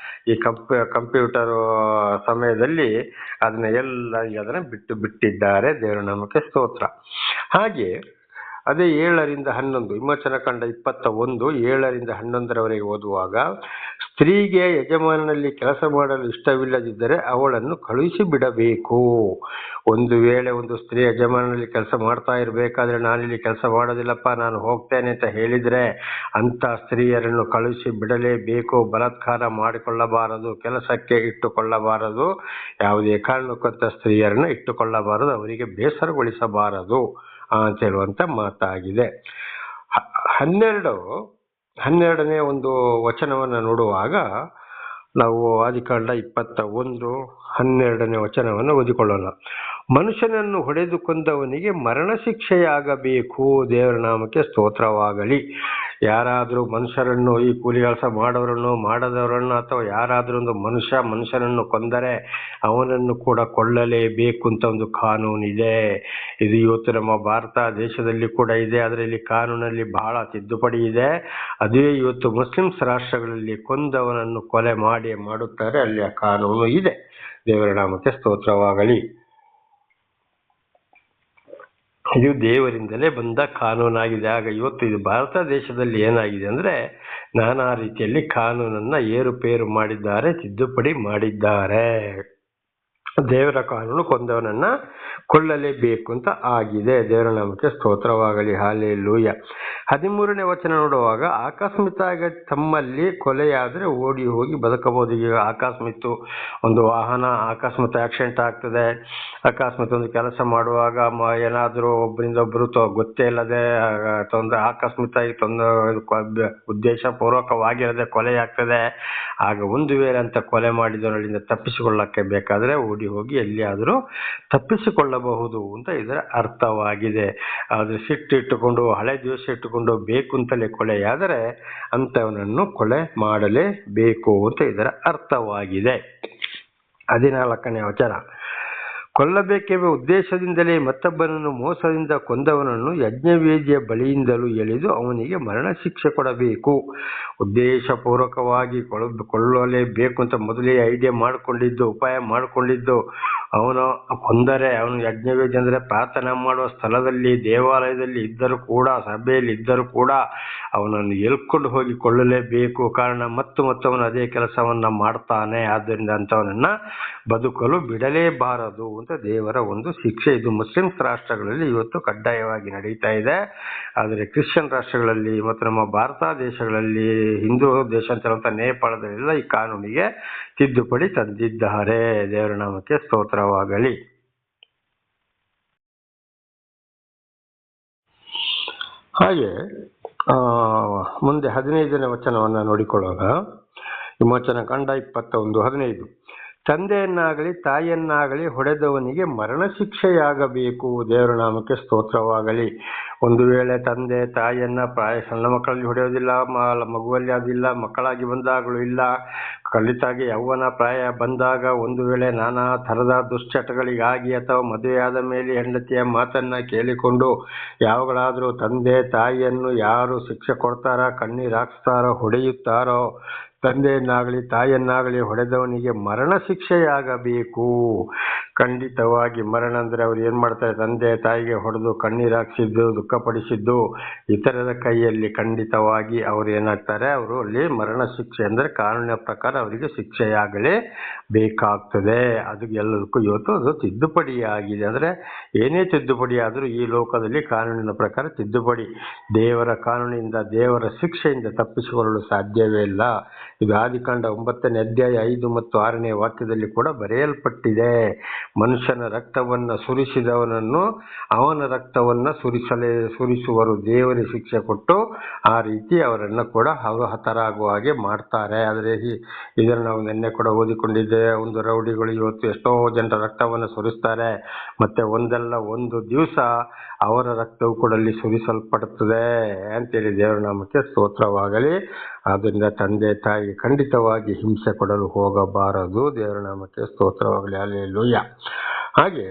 ಈ ಕಂಪ್ಯೂಟರ್ ಸಮಯದಲ್ಲಿ ಅದನ್ನ ಬಿಟ್ಟಿದ್ದಾರೆ. ದೇವರ ನಾಮಕ್ಕೆ ಸ್ತೋತ್ರ. ಹಾಗೆ ಅದೇ 7ರಿಂದ 11 ವಿಮೋಚನ ಕಾಂಡ 21 7ರಿಂದ 11ರವರೆಗೆ ಓದುವಾಗ, ಸ್ತ್ರೀಗೆ ಯಜಮಾನನಲ್ಲಿ ಕೆಲಸ ಮಾಡಲು ಇಷ್ಟವಿಲ್ಲದಿದ್ದರೆ ಅವಳನ್ನು ಕಳುಹಿಸಿ ಬಿಡಬೇಕು. ಒಂದು ವೇಳೆ ಒಂದು ಸ್ತ್ರೀ ಯಜಮಾನನಲ್ಲಿ ಕೆಲಸ ಮಾಡ್ತಾ ಇರಬೇಕಾದ್ರೆ, ನಾನಿಲ್ಲಿ ಕೆಲಸ ಮಾಡೋದಿಲ್ಲಪ್ಪ, ನಾನು ಹೋಗ್ತೇನೆ ಅಂತ ಹೇಳಿದ್ರೆ ಅಂತ ಸ್ತ್ರೀಯರನ್ನು ಕಳುಹಿಸಿ ಬಿಡಲೇಬೇಕು. ಬಲಾತ್ಕಾರ ಮಾಡಿಕೊಳ್ಳಬಾರದು, ಕೆಲಸಕ್ಕೆ ಇಟ್ಟುಕೊಳ್ಳಬಾರದು, ಯಾವುದೇ ಕಾರಣಕ್ಕಂತ ಸ್ತ್ರೀಯರನ್ನು ಇಟ್ಟುಕೊಳ್ಳಬಾರದು, ಅವರಿಗೆ ಬೇಸರಗೊಳಿಸಬಾರದು ಅಂತ ಹೇಳುವಂತ ಮಾತಾಗಿದೆ. 12ನೇ ಒಂದು ವಚನವನ್ನು ನೋಡುವಾಗ ನಾವು ಆದಿಕಾಂಡ 21:12ನೇ ವಚನವನ್ನು ಓದಿಕೊಳ್ಳೋಣ. ಮನುಷ್ಯನನ್ನು ಹೊಡೆದು ಕೊಂದವನಿಗೆ ಮರಣ ಶಿಕ್ಷೆಯಾಗಬೇಕು. ದೇವರ ನಾಮಕ್ಕೆ ಸ್ತೋತ್ರವಾಗಲಿ. ಯಾರಾದರೂ ಮನುಷ್ಯರನ್ನು, ಈ ಕೂಲಿ ಕೆಲಸ ಮಾಡೋರನ್ನು, ಮಾಡದವರನ್ನು, ಅಥವಾ ಯಾರಾದರೂ ಒಂದು ಮನುಷ್ಯನನ್ನು ಕೊಂದರೆ ಅವನನ್ನು ಕೂಡ ಕೊಳ್ಳಲೇಬೇಕು ಅಂತ ಒಂದು ಕಾನೂನಿದೆ. ಇದು ಇವತ್ತು ನಮ್ಮ ಭಾರತ ದೇಶದಲ್ಲಿ ಕೂಡ ಇದೆ. ಅದರಲ್ಲಿ ಕಾನೂನಲ್ಲಿ ಬಹಳ ತಿದ್ದುಪಡಿ ಇದೆ. ಅದೇ ಇವತ್ತು ಮುಸ್ಲಿಮ್ಸ್ ರಾಷ್ಟ್ರಗಳಲ್ಲಿ ಕೊಂದವನನ್ನು ಕೊಲೆ ಮಾಡುತ್ತಾರೆ, ಅಲ್ಲಿ ಆ ಕಾನೂನು ಇದೆ. ದೇವರ ನಾಮಕ್ಕೆ ಸ್ತೋತ್ರವಾಗಲಿ. ಇದು ದೇವರಿಂದಲೇ ಬಂದ ಕಾನೂನಾಗಿದೆ. ಆಗ ಇವತ್ತು ಇದು ಭಾರತ ದೇಶದಲ್ಲಿ ಏನಾಗಿದೆ ಅಂದ್ರೆ, ನಾನಾ ರೀತಿಯಲ್ಲಿ ಕಾನೂನನ್ನ ಏರುಪೇರು ಮಾಡಿದ್ದಾರೆ, ತಿದ್ದುಪಡಿ ಮಾಡಿದ್ದಾರೆ. ದೇವರ ಕಾನೂನು ಕೊಂದವನನ್ನ ಕೊಲ್ಲಲೇಬೇಕು ಅಂತ ಆಗಿದೆ. ದೇವರ ನಾಮಕ್ಕೆ ಸ್ತೋತ್ರವಾಗಲಿ. ಹಾಲೆಲೂಯ. 13ನೇ ವಚನ ನೋಡುವಾಗ, ಆಕಸ್ಮಿಕವಾಗಿ ತಮ್ಮಲ್ಲಿ ಕೊಲೆಯಾದರೆ ಓಡಿ ಹೋಗಿ ಬದುಕಬಹುದು. ಈಗ ಅಕಸ್ಮಾತ್ ಒಂದು ವಾಹನ ಅಕಸ್ಮಾತ್ ಆಕ್ಸಿಡೆಂಟ್ ಆಗ್ತದೆ, ಅಕಸ್ಮಾತ್ ಒಂದು ಕೆಲಸ ಮಾಡುವಾಗ ಏನಾದರೂ ಒಬ್ಬರಿಂದ ಒಬ್ಬರು ಗೊತ್ತೇ ಇಲ್ಲದೆ ಆಕಸ್ಮಿಕವಾಗಿ ಉದ್ದೇಶ ಪೂರ್ವಕವಾಗಿರದೆ ಕೊಲೆ ಆಗ್ತದೆ. ಆಗ ಒಂದು ವೇಳೆ ಅಂತ ಕೊಲೆ ಮಾಡಿದವರಲ್ಲಿಂದ ತಪ್ಪಿಸಿಕೊಳ್ಳಕ್ಕೆ ಬೇಕಾದ್ರೆ ಓಡಿ ಹೋಗಿ ಎಲ್ಲಿಯಾದರೂ ತಪ್ಪಿಸಿಕೊಳ್ಳಬಹುದು ಅಂತ ಇದರ ಅರ್ಥವಾಗಿದೆ. ಆದ್ರೆ ಸಿಟ್ಟಿಟ್ಟುಕೊಂಡು ಹಳೆ ದಿವಸ ಇಟ್ಟುಕೊಂಡು ಬೇಕು ಅಂತಲೇ ಕೊಲೆಯಾದರೆ ಅಂತವನನ್ನು ಕೊಲೆ ಮಾಡಲೇಬೇಕು ಅಂತ ಇದರ ಅರ್ಥವಾಗಿದೆ. 14ನೇ ವಚನ, ಕೊಲ್ಲಬೇಕೆಂಬ ಉದ್ದೇಶದಿಂದಲೇ ಮತ್ತೊಬ್ಬನನ್ನು ಮೋಸದಿಂದ ಕೊಂದವನನ್ನು ಯಜ್ಞವೇದಿಯ ಬಳಿಯಿಂದಲೂ ಎಳೆದು ಅವನಿಗೆ ಮರಣ ಶಿಕ್ಷೆ ಕೊಡಬೇಕು. ಉದ್ದೇಶಪೂರ್ವಕವಾಗಿ ಕೊಳ್ಳಲೇಬೇಕು ಅಂತ ಮೊದಲೇ ಐಡಿಯಾ ಮಾಡಿಕೊಂಡಿದ್ದು, ಉಪಾಯ ಮಾಡಿಕೊಂಡಿದ್ದು, ಅವನು ಕೊಂದರೆ ಅವನು ಯಜ್ಞವೇದಿ ಅಂದರೆ ಪ್ರಾರ್ಥನೆ ಮಾಡುವ ಸ್ಥಳದಲ್ಲಿ, ದೇವಾಲಯದಲ್ಲಿ ಇದ್ದರೂ ಕೂಡ, ಸಭೆಯಲ್ಲಿ ಇದ್ದರೂ ಕೂಡ ಅವನನ್ನು ಎಳ್ಕೊಂಡು ಹೋಗಿ ಕೊಳ್ಳಲೇಬೇಕು. ಕಾರಣ ಮತ್ತು ಅವನು ಅದೇ ಕೆಲಸವನ್ನ ಮಾಡ್ತಾನೆ. ಆದ್ದರಿಂದ ಅಂತವನನ್ನ ಬದುಕಲು ಬಿಡಲೇಬಾರದು ಅಂತ ದೇವರ ಒಂದು ಶಿಕ್ಷೆ. ಇದು ಮುಸ್ಲಿಮ್ಸ್ ರಾಷ್ಟ್ರಗಳಲ್ಲಿ ಇವತ್ತು ಕಡ್ಡಾಯವಾಗಿ ನಡೀತಾ ಇದೆ. ಆದರೆ ಕ್ರಿಶ್ಚಿಯನ್ ರಾಷ್ಟ್ರಗಳಲ್ಲಿ ಮತ್ತು ನಮ್ಮ ಭಾರತ ದೇಶಗಳಲ್ಲಿ, ಹಿಂದೂ ದೇಶ ಅಂತ ನೇಪಾಳದಲ್ಲೆಲ್ಲ ಈ ಕಾನೂನಿಗೆ ತಿದ್ದುಪಡಿ ತಂದಿದ್ದಾರೆ. ದೇವರ ನಾಮಕ್ಕೆ ಸ್ತೋತ್ರವಾಗಲಿ. ಹಾಗೆ ಮುಂದೆ 15ನೇ ವಚನವನ್ನ ನೋಡಿಕೊಳ್ಳೋಣ. ವಿಮೋಚನ ಕಾಂಡ 21:15, ತಂದೆಯನ್ನಾಗಲಿ ತಾಯಿಯನ್ನಾಗಲಿ ಹೊಡೆದವನಿಗೆ ಮರಣ ಶಿಕ್ಷೆಯಾಗಬೇಕು. ದೇವರ ನಾಮಕ್ಕೆ ಸ್ತೋತ್ರವಾಗಲಿ. ಒಂದು ವೇಳೆ ತಂದೆ ತಾಯಿಯನ್ನ ಪ್ರಾಯ ಸಣ್ಣ ಮಕ್ಕಳಲ್ಲಿ ಹೊಡೆಯೋದಿಲ್ಲ, ಮಗುವಲ್ಲಿ ಅದಿಲ್ಲ, ಮಕ್ಕಳಾಗಿ ಬಂದಾಗಲೂ ಇಲ್ಲ, ಖಂಡಿತಾಗಿ ಯೌವನ ಪ್ರಾಯ ಬಂದಾಗ ಒಂದು ವೇಳೆ ನಾನಾ ಥರದ ದುಶ್ಚಟಗಳಿಗಾಗಿ ಅಥವಾ ಮದುವೆಯಾದ ಮೇಲೆ ಹೆಂಡತಿಯ ಮಾತನ್ನ ಕೇಳಿಕೊಂಡು ಯಾವಾಗಲಾದರೂ ತಂದೆ ತಾಯಿಯನ್ನು ಯಾರು ಶಿಕ್ಷೆ ಕೊಡ್ತಾರೋ, ಕಣ್ಣೀರು ಹಾಕ್ಸ್ತಾರೋ, ಹೊಡೆಯುತ್ತಾರೋ, ತಂದೆಯನ್ನಾಗಲಿ ತಾಯಿಯನ್ನಾಗಲಿ ಹೊಡೆದವನಿಗೆ ಮರಣ ಶಿಕ್ಷೆಯಾಗಬೇಕು. ಖಂಡಿತವಾಗಿ ಮರಣ ಅಂದ್ರೆ ಅವ್ರು ಏನ್ ಮಾಡ್ತಾರೆ, ತಂದೆ ತಾಯಿಗೆ ಹೊಡೆದು ಕಣ್ಣೀರು ಹಾಕ್ಸಿದ್ದು, ದುಃಖಪಡಿಸಿದ್ದು ಇತರರ ಕೈಯಲ್ಲಿ ಖಂಡಿತವಾಗಿ ಅವ್ರು ಏನಾಗ್ತಾರೆ, ಅವರು ಅಲ್ಲಿ ಮರಣ ಶಿಕ್ಷೆ ಅಂದ್ರೆ ಕಾನೂನಿನ ಪ್ರಕಾರ ಅವರಿಗೆ ಶಿಕ್ಷೆಯಾಗಲೇ ಬೇಕಾಗ್ತದೆ. ಅದು ಎಲ್ಲದಕ್ಕೂ ಇವತ್ತು ಅದು ತಿದ್ದುಪಡಿಯಾಗಿದೆ. ಅಂದ್ರೆ ಏನೇ ತಿದ್ದುಪಡಿ ಆದರೂ ಈ ಲೋಕದಲ್ಲಿ ಕಾನೂನಿನ ಪ್ರಕಾರ ತಿದ್ದುಪಡಿ. ದೇವರ ಕಾನೂನಿನಿಂದ, ದೇವರ ಶಿಕ್ಷೆಯಿಂದ ತಪ್ಪಿಸಿಕೊಳ್ಳಲು ಸಾಧ್ಯವೇ ಇಲ್ಲ. ಇದು ಆದಿಕಾಂಡ 9ನೇ ಅಧ್ಯಾಯ 5 ಮತ್ತು 6ನೇ ವಾಕ್ಯದಲ್ಲಿ ಕೂಡ ಬರೆಯಲ್ಪಟ್ಟಿದೆ. ಮನುಷ್ಯನ ರಕ್ತವನ್ನ ಸುರಿಸಿದವನನ್ನು ಅವನ ರಕ್ತವನ್ನ ಸುರಿಸುವರು, ದೇವರ ಶಿಕ್ಷೆ ಕೊಟ್ಟು ಆ ರೀತಿ ಅವರನ್ನ ಕೂಡ ಹತರಾಗುವ ಹಾಗೆ ಮಾಡ್ತಾರೆ. ಆದರೆ ಇದನ್ನು ನಾವು ನಿನ್ನೆ ಕೂಡ ಓದಿಕೊಂಡಿದ್ದೆ. ಒಂದು ರೌಡಿಗಳು ಇವತ್ತು ಎಷ್ಟೋ ಜನರ ರಕ್ತವನ್ನು ಸುರಿಸ್ತಾರೆ, ಮತ್ತೆ ಒಂದಲ್ಲ ಒಂದು ದಿವಸ ಅವರ ರಕ್ತವು ಕೂಡ ಅಲ್ಲಿ ಸುರಿಸಲ್ಪಡುತ್ತದೆ ಅಂತೇಳಿ ದೇವರ ನಾಮಕ್ಕೆ ಸ್ತೋತ್ರವಾಗಲಿ. ಆದ್ದರಿಂದ ತಂದೆ ತಾಯಿ ಖಂಡಿತವಾಗಿ ಹಿಂಸೆ ಕೊಡಲು ಹೋಗಬಾರದು. ದೇವರ ನಾಮಕ್ಕೆ ಸ್ತೋತ್ರವಾಗಲಿ. ಹಲ್ಲೆಲೂಯಾ. ಹಾಗೆ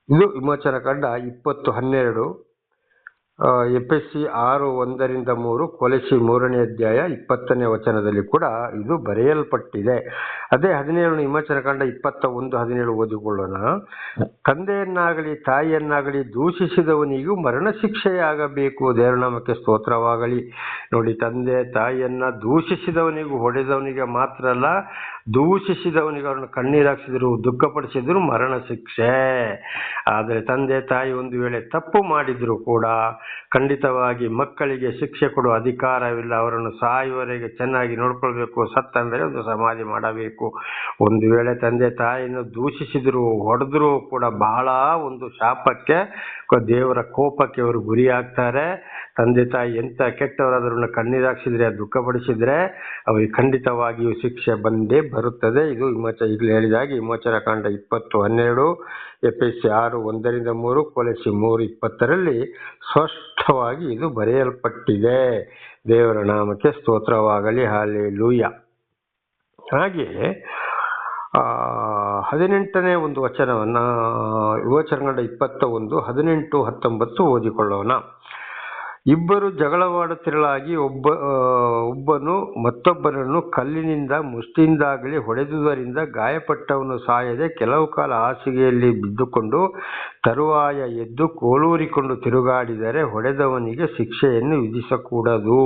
ಇದು ವಿಮೋಚನ ಕಾಂಡ 20:12, ಎಫೆಸಿ 6:1-3, ಕೊಲೊಸ್ಸೆ 3ನೇ ಅಧ್ಯಾಯ 20ನೇ ವಚನದಲ್ಲಿ ಕೂಡ ಇದು ಬರೆಯಲ್ಪಟ್ಟಿದೆ. ಅದೇ 17 ವಿಮೋಚನ ಕಾಂಡ 21:17 ಓದಿಕೊಳ್ಳೋಣ. ತಂದೆಯನ್ನಾಗಲಿ ತಾಯಿಯನ್ನಾಗಲಿ ದೂಷಿಸಿದವನಿಗೂ ಮರಣ ಶಿಕ್ಷೆಯಾಗಬೇಕು. ದೇವರ ನಾಮಕ್ಕೆ ಸ್ತೋತ್ರವಾಗಲಿ. ನೋಡಿ, ತಂದೆ ತಾಯಿಯನ್ನ ದೂಷಿಸಿದವನಿಗೂ, ಹೊಡೆದವನಿಗೆ ಮಾತ್ರ ಅಲ್ಲ, ದೂಷಿಸಿದವನಿಗೆ, ಅವ್ರನ್ನ ಕಣ್ಣೀರು ಹಾಕ್ಸಿದ್ರು, ದುಃಖಪಡಿಸಿದ್ರು ಮರಣ ಶಿಕ್ಷೆ. ಆದರೆ ತಂದೆ ತಾಯಿ ಒಂದು ವೇಳೆ ತಪ್ಪು ಮಾಡಿದ್ರು ಕೂಡ ಖಂಡಿತವಾಗಿ ಮಕ್ಕಳಿಗೆ ಶಿಕ್ಷೆ ಕೊಡುವ ಅಧಿಕಾರವಿಲ್ಲ. ಅವರನ್ನು ಸಾಯುವವರೆಗೆ ಚೆನ್ನಾಗಿ ನೋಡ್ಕೊಳ್ಬೇಕು. ಸತ್ತಂದರೆ ಒಂದು ಸಮಾಧಿ ಮಾಡಬೇಕು. ಒಂದು ವೇಳೆ ತಂದೆ ತಾಯಿಯನ್ನು ದೂಷಿಸಿದ್ರು, ಹೊಡೆದ್ರು ಕೂಡ ಬಹಳ ಒಂದು ಶಾಪಕ್ಕೆ, ದೇವರ ಕೋಪಕ್ಕೆ ಅವರು ಗುರಿಯಾಗ್ತಾರೆ. ತಂದೆ ತಾಯಿ ಎಂತ ಕೆಟ್ಟವರಾದ್ರೂ ಕಣ್ಣೀರು ಹಾಕ್ಸಿದ್ರೆ, ದುಃಖಪಡಿಸಿದ್ರೆ ಅವರಿಗೆ ಖಂಡಿತವಾಗಿಯೂ ಶಿಕ್ಷೆ ಬಂದೇ ಬರುತ್ತದೆ. ಇದು ಈಗಲೇ ಹೇಳಿದಾಗೆ ವಿಮೋಚನ ಕಾಂಡ 20:12, ಎಫೆಸಿ 6:1-3, ಕೊಲೊಸ್ಸೆ 3:20ರಲ್ಲಿ ಸ್ಪಷ್ಟವಾಗಿ ಇದು ಬರೆಯಲ್ಪಟ್ಟಿದೆ. ದೇವರ ನಾಮಕ್ಕೆ ಸ್ತೋತ್ರವಾಗಲಿ. ಹಲ್ಲೆಲೂಯಾ. ಹಾಗೆ 18ನೇ ಒಂದು ವಚನವನ್ನ ವಿಮೋಚನ ಕಾಂಡ 21:18-19 ಓದಿಕೊಳ್ಳೋಣ. ಇಬ್ಬರು ಜಗಳವಾಡುತ್ತಿರಲಾಗಿ ಒಬ್ಬನು ಮತ್ತೊಬ್ಬನನ್ನು ಕಲ್ಲಿನಿಂದ ಮುಷ್ಟಿಯಿಂದಾಗಲಿ ಹೊಡೆದುದರಿಂದ ಗಾಯಪಟ್ಟವನು ಸಾಯದೆ ಕೆಲವು ಕಾಲ ಹಾಸಿಗೆಯಲ್ಲಿ ಬಿದ್ದುಕೊಂಡು ತರುವಾಯ ಎದ್ದು ಕೋಲೂರಿಕೊಂಡು ತಿರುಗಾಡಿದರೆ ಹೊಡೆದವನಿಗೆ ಶಿಕ್ಷೆಯನ್ನು ವಿಧಿಸಕೂಡದು.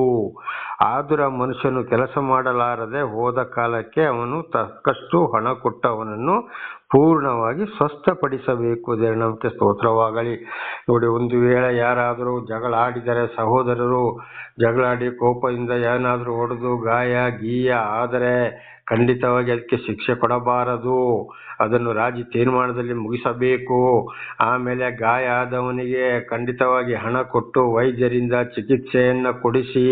ಆದುರ ಮನುಷ್ಯನು ಕೆಲಸ ಮಾಡಲಾರದೆ ಹೋದ ಕಾಲಕ್ಕೆ ಅವನು ತಕ್ಕಷ್ಟು ಹಣ ಕೊಟ್ಟು ಅವನನ್ನು ಪೂರ್ಣವಾಗಿ ಸ್ವಸ್ಥಪಡಿಸಬೇಕು. ದೇವರನಾಮಕ್ಕೆ ಸ್ತೋತ್ರವಾಗಲಿ. ನೋಡಿ, ಒಂದು ವೇಳೆ ಯಾರಾದರೂ ಜಗಳ ಆಡಿದರೆ, ಸಹೋದರರು ಜಗಳಾಡಿ ಕೋಪದಿಂದ ಏನಾದರೂ ಹೊಡೆದು ಗಾಯ ಗೀಯ ಆದರೆ ಖಂಡಿತವಾಗಿ ಅದಕ್ಕೆ ಶಿಕ್ಷೆ ಕೊಡಬಾರದು. ಅದನ್ನು ರಾಜಿ ತೀರ್ಮಾನದಲ್ಲಿ ಮುಗಿಸಬೇಕು. ಆಮೇಲೆ ಗಾಯ ಆದವನಿಗೆ ಖಂಡಿತವಾಗಿ ಹಣ ಕೊಟ್ಟು ವೈದ್ಯರಿಂದ ಚಿಕಿತ್ಸೆಯನ್ನು ಕೊಡಿಸಿ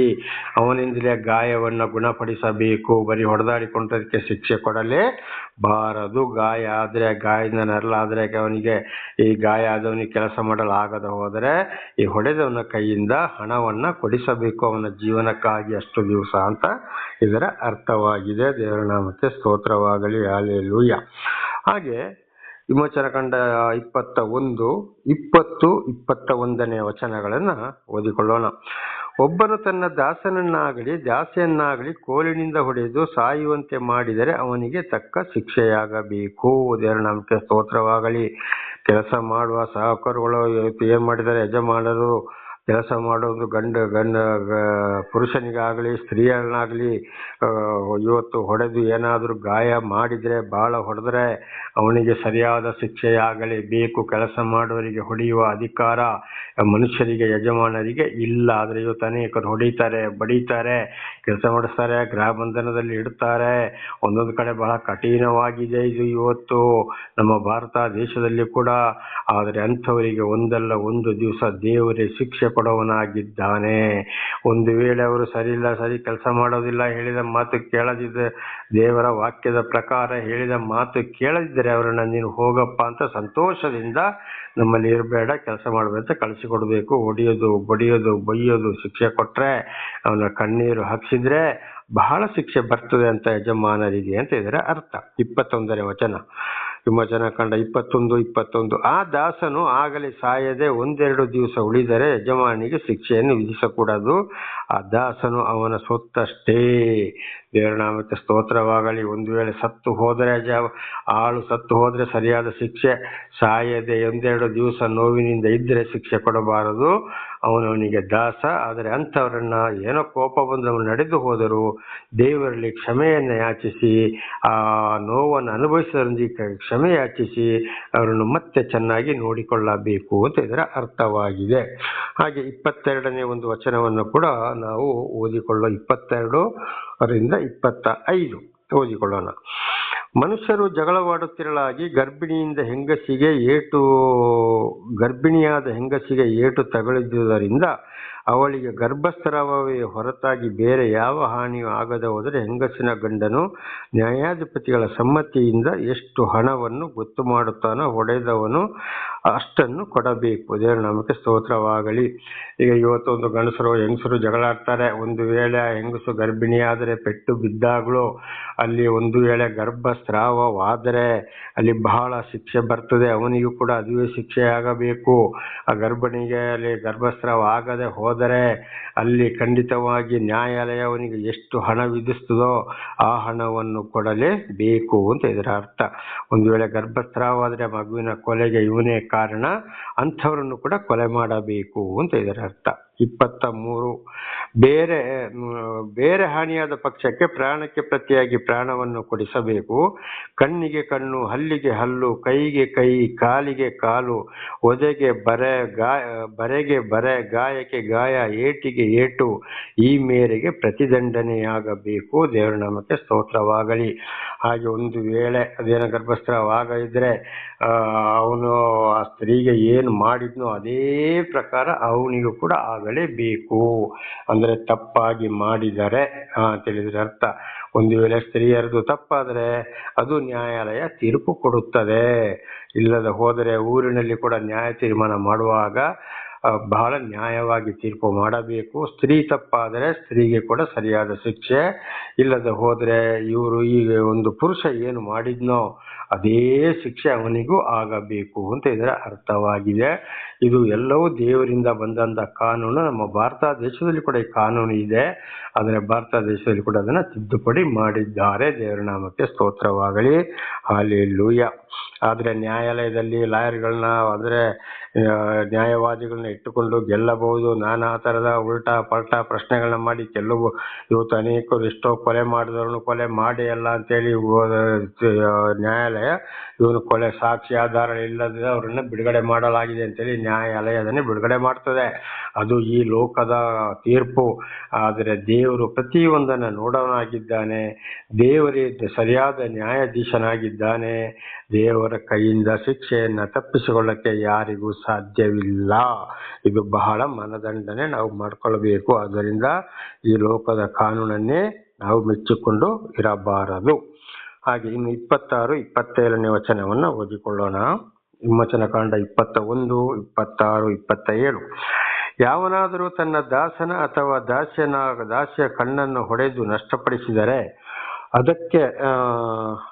ಅವನಿಂದಲೇ ಗಾಯವನ್ನು ಗುಣಪಡಿಸಬೇಕು. ಬರೀ ಹೊಡೆದಾಡಿಕೊಂಡದಕ್ಕೆ ಶಿಕ್ಷೆ ಕೊಡಲೇಬಾರದು. ಗಾಯ ಆದರೆ, ಗಾಯದಿಂದ ನರಳಾದರೆ ಅವನಿಗೆ ಈ ಗಾಯ ಆದವನಿಗೆ ಕೆಲಸ ಮಾಡಲು ಆಗದ ಹೋದರೆ ಈ ಹೊಡೆದವನ ಕೈಯಿಂದ ಹಣವನ್ನು ಕೊಡಿಸಬೇಕು ಅವನ ಜೀವನಕ್ಕಾಗಿ ಅಷ್ಟು ದಿವಸ ಅಂತ ಇದರ ಅರ್ಥವಾಗಿದೆ. ದೇವರ ನಾಮಕ್ಕೆ ಸ್ತೋತ್ರವಾಗಲಿ. ಹಲ್ಲೆಲೂಯಾ. ಹಾಗೆ ವಿಮೋಚನಕಾಂಡ 21, 20, 21ನೇ ವಚನಗಳನ್ನು ಓದಿಕೊಳ್ಳೋಣ. ಒಬ್ಬನು ತನ್ನ ದಾಸನನ್ನಾಗಲಿ ದಾಸಿಯನ್ನಾಗಲಿ ಕೋಲಿನಿಂದ ಹೊಡೆದು ಸಾಯುವಂತೆ ಮಾಡಿದರೆ ಅವನಿಗೆ ತಕ್ಕ ಶಿಕ್ಷೆಯಾಗಬೇಕು. ದೇವರ ನಾಮಕ್ಕೆ ಸ್ತೋತ್ರವಾಗಲಿ. ಕೆಲಸ ಮಾಡುವ ಸಹಕಾರಿಗಳು ಏನು ಮಾಡಿದ್ದಾರೆ, ಯಜಮಾನರು ಕೆಲಸ ಮಾಡೋದು ಪುರುಷನಿಗಾಗಲಿ ಸ್ತ್ರೀಯನ್ನಾಗಲಿ ಇವತ್ತು ಹೊಡೆದು ಏನಾದರೂ ಗಾಯ ಮಾಡಿದರೆ, ಭಾಳ ಹೊಡೆದ್ರೆ ಅವನಿಗೆ ಸರಿಯಾದ ಶಿಕ್ಷೆಯಾಗಲೇಬೇಕು. ಕೆಲಸ ಮಾಡುವವರಿಗೆ ಹೊಡೆಯುವ ಅಧಿಕಾರ ಮನುಷ್ಯರಿಗೆ, ಯಜಮಾನರಿಗೆ ಇಲ್ಲ. ಆದರೆ ಇವತ್ತು ಅನೇಕರು ಹೊಡಿತಾರೆ, ಬಡಿತಾರೆ, ಕೆಲಸ ಮಾಡಿಸ್ತಾರೆ, ಗೃಹ ಬಂಧನದಲ್ಲಿ ಇಡ್ತಾರೆ. ಒಂದೊಂದು ಕಡೆ ಬಹಳ ಕಠಿಣವಾಗಿದೆ ಇದು ಇವತ್ತು ನಮ್ಮ ಭಾರತ ದೇಶದಲ್ಲಿ ಕೂಡ. ಆದರೆ ಅಂಥವರಿಗೆ ಒಂದಲ್ಲ ಒಂದು ದಿವಸ ದೇವರೇ ಶಿಕ್ಷೆ ಕೊಡುವವನಾಗಿದ್ದಾನೆ. ಒಂದು ವೇಳೆ ಅವರು ಸರಿ ಕೆಲಸ ಮಾಡೋದಿಲ್ಲ, ಹೇಳಿದ ಮಾತು ಕೇಳದಿದ್ದ, ದೇವರ ವಾಕ್ಯದ ಪ್ರಕಾರ ಹೇಳಿದ ಮಾತು ಕೇಳದಿದ್ದರೆ ಅವರನ್ನ ನೀನು ಹೋಗಪ್ಪ ಅಂತ ಸಂತೋಷದಿಂದ ನಮ್ಮಲ್ಲಿ ಇರಬೇಡ, ಕೆಲಸ ಮಾಡಬೇಕ ಕಳಿಸಿಕೊಡ್ಬೇಕು. ಹೊಡೆಯೋದು, ಬಡಿಯೋದು, ಬೈಯೋದು, ಶಿಕ್ಷೆ ಕೊಟ್ರೆ ಅವನ ಕಣ್ಣೀರು ಹಾಕ್ಸಿದ್ರೆ ಬಹಳ ಶಿಕ್ಷೆ ಬರ್ತದೆ ಅಂತ ಯಜಮಾನರಿಗೆ ಅಂತ ಇದರ ಅರ್ಥ. 21ನೇ ವಚನ ವಿಮೋಚನಕಾಂಡ 21, 21. ಆ ದಾಸನು ಆಗಲೇ ಸಾಯದೆ 1-2 ದಿವಸ ಉಳಿದರೆ ಯಜಮಾನಿಗೆ ಶಿಕ್ಷೆಯನ್ನು ವಿಧಿಸಕೂಡದು. ಆ ದಾಸನು ಅವನ ಸೊತ್ತಷ್ಟೇ. ದೇವರ ನಾಮಕ್ಕೆ ಸ್ತೋತ್ರವಾಗಲಿ. ಒಂದು ವೇಳೆ ಸತ್ತು ಹೋದರೆ, ಆಳು ಸತ್ತು ಹೋದರೆ ಸರಿಯಾದ ಶಿಕ್ಷೆ, ಸಾಯದೆ 1-2 ದಿವಸ ನೋವಿನಿಂದ ಇದ್ದರೆ ಶಿಕ್ಷೆ ಕೊಡಬಾರದು. ಅವನವನಿಗೆ ದಾಸ. ಆದರೆ ಅಂಥವರನ್ನ ಏನೋ ಕೋಪ ಬಂದು ಅವನು ನಡೆದು ಹೋದರು ದೇವರಲ್ಲಿ ಕ್ಷಮೆಯನ್ನು ಯಾಚಿಸಿ, ಆ ನೋವನ್ನು ಅನುಭವಿಸೋದೊಂದಿಗೆ ಕ್ಷಮೆ ಯಾಚಿಸಿ ಅವರನ್ನು ಮತ್ತೆ ಚೆನ್ನಾಗಿ ನೋಡಿಕೊಳ್ಳಬೇಕು ಅಂತ ಇದರ ಅರ್ಥವಾಗಿದೆ. ಹಾಗೆ 22ನೇ ಒಂದು ವಚನವನ್ನು ಕೂಡ ನಾವು ಓದಿಕೊಳ್ಳೋ. 22ರಿಂದ 25 ಓದಿಕೊಳ್ಳೋಣ. ಮನುಷ್ಯರು ಜಗಳವಾಡುತ್ತಿರಲಾಗಿ ಗರ್ಭಿಣಿಯಾದ ಹೆಂಗಸಿಗೆ ಏಟು ತಗುಲಿದುದರಿಂದ ಅವಳಿಗೆ ಗರ್ಭಸ್ರಾವವೇ ಹೊರತಾಗಿ ಬೇರೆ ಯಾವ ಹಾನಿಯೂ ಆಗದೆ ಹೋದರೆ ಹೆಂಗಸಿನ ಗಂಡನು ನ್ಯಾಯಾಧಿಪತಿಗಳ ಸಮ್ಮತಿಯಿಂದ ಎಷ್ಟು ಹಣವನ್ನು ಗೊತ್ತು ಮಾಡುತ್ತಾನೋ ಹೊಡೆದವನು ಅಷ್ಟನ್ನು ಕೊಡಬೇಕು. ದೇವರ ನಾಮಕ್ಕೆ ಸ್ತೋತ್ರವಾಗಲಿ. ಈಗ ಇವತ್ತೊಂದು ಗಂಡಸರು ಹೆಂಗಸರು ಜಗಳಾಡ್ತಾರೆ. ಒಂದು ವೇಳೆ ಹೆಂಗಸು ಗರ್ಭಿಣಿಯಾದರೆ, ಪೆಟ್ಟು ಬಿದ್ದಾಗಲೂ ಅಲ್ಲಿ ಒಂದು ವೇಳೆ ಗರ್ಭಸ್ರಾವವಾದರೆ ಅಲ್ಲಿ ಬಹಳ ಶಿಕ್ಷೆ ಬರ್ತದೆ. ಅವನಿಗೂ ಕೂಡ ಅದುವೇ ಶಿಕ್ಷೆ ಆಗಬೇಕು. ಆ ಗರ್ಭಿಣಿಗೆ ಅಲ್ಲಿ ಗರ್ಭಸ್ರಾವ ಆಗದೆ ಹೋದರೆ ಅಲ್ಲಿ ಖಂಡಿತವಾಗಿ ನ್ಯಾಯಾಲಯ ಅವನಿಗೆ ಎಷ್ಟು ಹಣ ವಿಧಿಸ್ತದೋ ಆ ಹಣವನ್ನು ಕೊಡಲೇಬೇಕು ಅಂತ ಇದರ ಅರ್ಥ. ಒಂದು ವೇಳೆ ಗರ್ಭಸ್ರಾವಾದರೆ ಮಗುವಿನ ಕೊಲೆಗೆ ಇವನೇ ಕಾರಣ, ಅಂಥವರನ್ನು ಕೂಡ ಕೊಲೆ ಮಾಡಬೇಕು ಅಂತ ಇದರ ಅರ್ಥ. 23. ಬೇರೆ ಹಾನಿಯಾದ ಪಕ್ಷಕ್ಕೆ ಪ್ರಾಣಕ್ಕೆ ಪ್ರತಿಯಾಗಿ ಪ್ರಾಣವನ್ನು ಕೊಡಿಸಬೇಕು. ಕಣ್ಣಿಗೆ ಕಣ್ಣು, ಹಲ್ಲಿಗೆ ಹಲ್ಲು, ಕೈಗೆ ಕೈ, ಕಾಲಿಗೆ ಕಾಲು, ಒದೆಗೆ ಬರೆಗೆ ಬರೆ, ಗಾಯಕ್ಕೆ ಗಾಯ, ಏಟಿಗೆ ಏಟು, ಈ ಮೇರೆಗೆ ಪ್ರತಿದಂಡನೆಯಾಗಬೇಕು. ದೇವರ ನಾಮಕ್ಕೆ ಸ್ತೋತ್ರವಾಗಲಿ. ಹಾಗೆ ಒಂದು ವೇಳೆ ಅದೇನೋ ಗರ್ಭಸ್ರಾವ ಆಗದಿದ್ರೆ ಅವನು ಆ ಸ್ತ್ರೀಗೆ ಏನು ಮಾಡಿದ್ನೋ ಅದೇ ಪ್ರಕಾರ ಅವನಿಗೂ ಕೂಡ ಆಗಲೇಬೇಕು. ಅಂದರೆ ತಪ್ಪಾಗಿ ಮಾಡಿದರೆ ತಿಳಿದ್ರೆ ಅರ್ಥ. ಒಂದು ವೇಳೆ ಸ್ತ್ರೀಯರದು ತಪ್ಪಾದರೆ ಅದು ನ್ಯಾಯಾಲಯ ತೀರ್ಪು ಕೊಡುತ್ತದೆ. ಇಲ್ಲದ ಹೋದರೆ ಊರಿನಲ್ಲಿ ಕೂಡ ನ್ಯಾಯ ತೀರ್ಮಾನ ಮಾಡುವಾಗ ಬಹಳ ನ್ಯಾಯವಾಗಿ ತೀರ್ಪು ಮಾಡಬೇಕು. ಸ್ತ್ರೀ ತಪ್ಪಾದರೆ ಸ್ತ್ರೀಗೆ ಕೂಡ ಸರಿಯಾದ ಶಿಕ್ಷೆ. ಇಲ್ಲದ ಹೋದರೆ ಈಗ ಒಂದು ಪುರುಷ ಏನು ಮಾಡಿದ್ನೋ ಅದೇ ಶಿಕ್ಷೆ ಅವನಿಗೂ ಆಗಬೇಕು ಅಂತ ಇದರ ಅರ್ಥವಾಗಿದೆ. ಇದು ಎಲ್ಲವೂ ದೇವರಿಂದ ಬಂದಂಥ ಕಾನೂನು. ನಮ್ಮ ಭಾರತ ದೇಶದಲ್ಲಿ ಕೂಡ ಈ ಕಾನೂನು ಇದೆ. ಆದರೆ ಭಾರತ ದೇಶದಲ್ಲಿ ಕೂಡ ಅದನ್ನು ತಿದ್ದುಪಡಿ ಮಾಡಿದ್ದಾರೆ. ದೇವರ ನಾಮಕ್ಕೆ ಸ್ತೋತ್ರವಾಗಲಿ. ಹಲ್ಲೆಲೂಯಾ. ಆದರೆ ನ್ಯಾಯಾಲಯದಲ್ಲಿ ಲಾಯರ್ಗಳನ್ನ ಅಂದರೆ ನ್ಯಾಯವಾದಿಗಳನ್ನ ಇಟ್ಟುಕೊಂಡು ಗೆಲ್ಲಬಹುದು. ನಾನಾ ಥರದ ಉಲ್ಟಾ ಪಲ್ಟಾ ಪ್ರಶ್ನೆಗಳನ್ನ ಮಾಡಿ ಕೆಲವು ಇವತ್ತು ಅನೇಕರು ಎಷ್ಟೋ ಕೊಲೆ ಮಾಡಿದವ್ರನ್ನು ಕೊಲೆ ಮಾಡಿ ಅಲ್ಲ ಅಂತೇಳಿ ನ್ಯಾಯಾಲಯ ಇವನು ಕೊಲೆ ಸಾಕ್ಷಿ ಆಧಾರ ಇಲ್ಲದೆ ಅವರನ್ನು ಬಿಡುಗಡೆ ಮಾಡಲಾಗಿದೆ ಅಂತೇಳಿ ನ್ಯಾಯಾಲಯದನ್ನೇ ಬಿಡುಗಡೆ ಮಾಡ್ತದೆ. ಅದು ಈ ಲೋಕದ ತೀರ್ಪು. ಆದರೆ ದೇವರು ಪ್ರತಿಯೊಂದನ್ನು ನೋಡೋನಾಗಿದ್ದಾನೆ. ದೇವರೇ ಸರಿಯಾದ ನ್ಯಾಯಾಧೀಶನಾಗಿದ್ದಾನೆ. ದೇವರ ಕೈಯಿಂದ ಶಿಕ್ಷೆಯನ್ನು ತಪ್ಪಿಸಿಕೊಳ್ಳಕ್ಕೆ ಯಾರಿಗೂ ಸಾಧ್ಯವಿಲ್ಲ. ಇದು ಬಹಳ ಮನದಂಡನೆ ನಾವು ಮಾಡಿಕೊಳ್ಳಬೇಕು. ಆದ್ದರಿಂದ ಈ ಲೋಕದ ಕಾನೂನನ್ನೇ ನಾವು ಮೆಚ್ಚಿಕೊಂಡು ಇರಬಾರದು. ಹಾಗೆ ಇನ್ನು 26, 27ನೇ ವಚನವನ್ನು ಓದಿಕೊಳ್ಳೋಣ. ವಿಮೋಚನಕಾಂಡ 21, 26, 27. ಯಾವನಾದರೂ ತನ್ನ ದಾಸನ ಅಥವಾ ದಾಸಿಯ ಕಣ್ಣನ್ನು ಹೊಡೆದು ನಷ್ಟಪಡಿಸಿದರೆ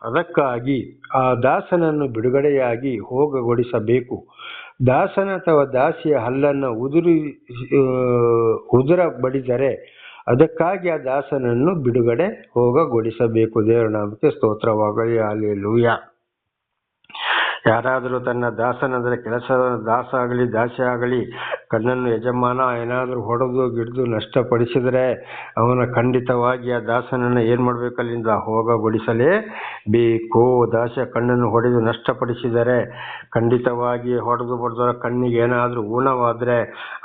ಅದಕ್ಕಾಗಿ ಆ ದಾಸನನ್ನು ಬಿಡುಗಡೆಯಾಗಿ ಹೋಗಗೊಡಿಸಬೇಕು. ದಾಸನ ಅಥವಾ ದಾಸಿಯ ಹಲ್ಲನ್ನು ಉದುರ ಬಡಿದರೆ ಅದಕ್ಕಾಗಿ ಆ ದಾಸನನ್ನು ಬಿಡುಗಡೆ ಹೋಗಗೊಡಿಸಬೇಕು. ದೇವರ ನಾಮಕ್ಕೆ ಸ್ತೋತ್ರವಾಗಲಿ. ಹಲ್ಲೆಲೂಯಾ. ಯಾರಾದರೂ ತನ್ನ ದಾಸನಂದರೆ ಕೆಲಸದ ದಾಸ ಆಗಲಿ ದಾಸಿ ಆಗಲಿ ಕಣ್ಣನ್ನು ಯಜಮಾನ ಏನಾದರೂ ಹೊಡೆದು ಗಿಡ್ದು ನಷ್ಟಪಡಿಸಿದರೆ ಅವನ ಖಂಡಿತವಾಗಿ ಆ ದಾಸನನ್ನು ಏನು ಮಾಡಬೇಕು, ಅಲ್ಲಿಂದ ಹೋಗಗೊಡಿಸಲೇಬೇಕು. ದಾಸಿಯ ಕಣ್ಣನ್ನು ಹೊಡೆದು ನಷ್ಟಪಡಿಸಿದರೆ ಖಂಡಿತವಾಗಿ ಹೊಡೆದು ಬಡ್ದವರ ಕಣ್ಣಿಗೆ ಏನಾದರೂ ಊನವಾದರೆ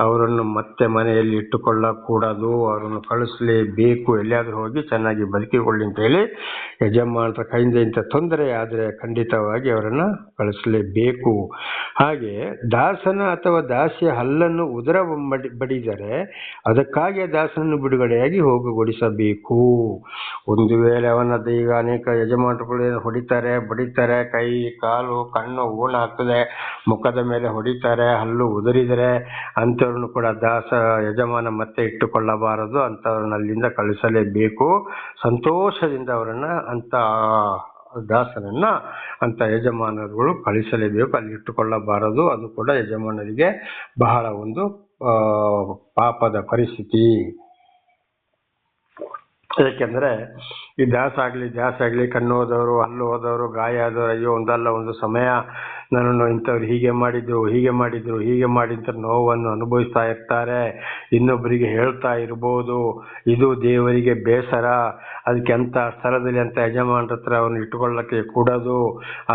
ಅವರನ್ನು ಮತ್ತೆ ಮನೆಯಲ್ಲಿ ಇಟ್ಟುಕೊಳ್ಳಕೂಡದು. ಅವರನ್ನು ಕಳಿಸಲೇಬೇಕು. ಎಲ್ಲಿಯಾದರೂ ಹೋಗಿ ಚೆನ್ನಾಗಿ ಬದುಕಿಕೊಳ್ಳಿ ಅಂತ ಹೇಳಿ ಯಜಮಾನರ ಕೈಯಿಂದ ಇಂಥ ತೊಂದರೆ ಆದರೆ ಖಂಡಿತವಾಗಿ ಅವರನ್ನು ಕಳಿಸಲೇಬೇಕು. ಹಾಗೆ ದಾಸನ ಅಥವಾ ದಾಸಿಯ ಹಲ್ಲನ್ನು ಉದರ ಬಡಿದರೆ ಅದಕ್ಕಾಗಿ ದಾಸನನ್ನು ಬಿಡುಗಡೆಯಾಗಿ ಹೋಗಗೊಡಿಸಬೇಕು. ಒಂದು ವೇಳೆ ಅವನದ್ದು ಈಗ ಅನೇಕ ಯಜಮಾನರುಗಳು ಹೊಡಿತಾರೆ, ಬಡಿತಾರೆ, ಕೈ ಕಾಲು ಕಣ್ಣು ಊನ ಆಗ್ತದೆ, ಮುಖದ ಮೇಲೆ ಹೊಡಿತಾರೆ, ಹಲ್ಲು ಉದುರಿದರೆ ಅಂಥವ್ರನ್ನು ಕೂಡ ಯಜಮಾನ ಮತ್ತೆ ಇಟ್ಟುಕೊಳ್ಳಬಾರದು. ಅಂಥವ್ರನ್ನ ಅಲ್ಲಿಂದ ಕಳಿಸಲೇಬೇಕು. ಸಂತೋಷದಿಂದ ಅವರನ್ನು ಅಂಥ ದಾಸನನ್ನ ಅಂತ ಯಜಮಾನರುಗಳು ಕಳಿಸಲೇಬೇಕು. ಅಲ್ಲಿ ಇಟ್ಟುಕೊಳ್ಳಬಾರದು. ಅದು ಕೂಡ ಯಜಮಾನರಿಗೆ ಬಹಳ ಒಂದು ಪಾಪದ ಪರಿಸ್ಥಿತಿ. ಏಕೆಂದರೆ ಈ ದಾಸ ಆಗಲಿ ಕಣ್ಣು ಹೋದವರು, ಹಲ್ಲು ಹೋದವರು, ಗಾಯ ಆದವರು, ಅಯ್ಯೋ ಒಂದಲ್ಲ ಒಂದು ಸಮಯ ನನ್ನನ್ನು ಇಂಥವ್ರು ಹೀಗೆ ಮಾಡಿದ್ರು ನೋವನ್ನು ಅನುಭವಿಸ್ತಾ ಇರ್ತಾರೆ. ಇನ್ನೊಬ್ಬರಿಗೆ ಹೇಳ್ತಾ ಇರ್ಬೋದು. ಇದು ದೇವರಿಗೆ ಬೇಸರ. ಅದಕ್ಕೆ ಅಂಥ ಸ್ಥಳದಲ್ಲಿ ಅಂಥ ಯಜಮಾನರ ಹತ್ರ ಅವನು ಇಟ್ಟುಕೊಳ್ಳಕ್ಕೆ ಕೂಡದು.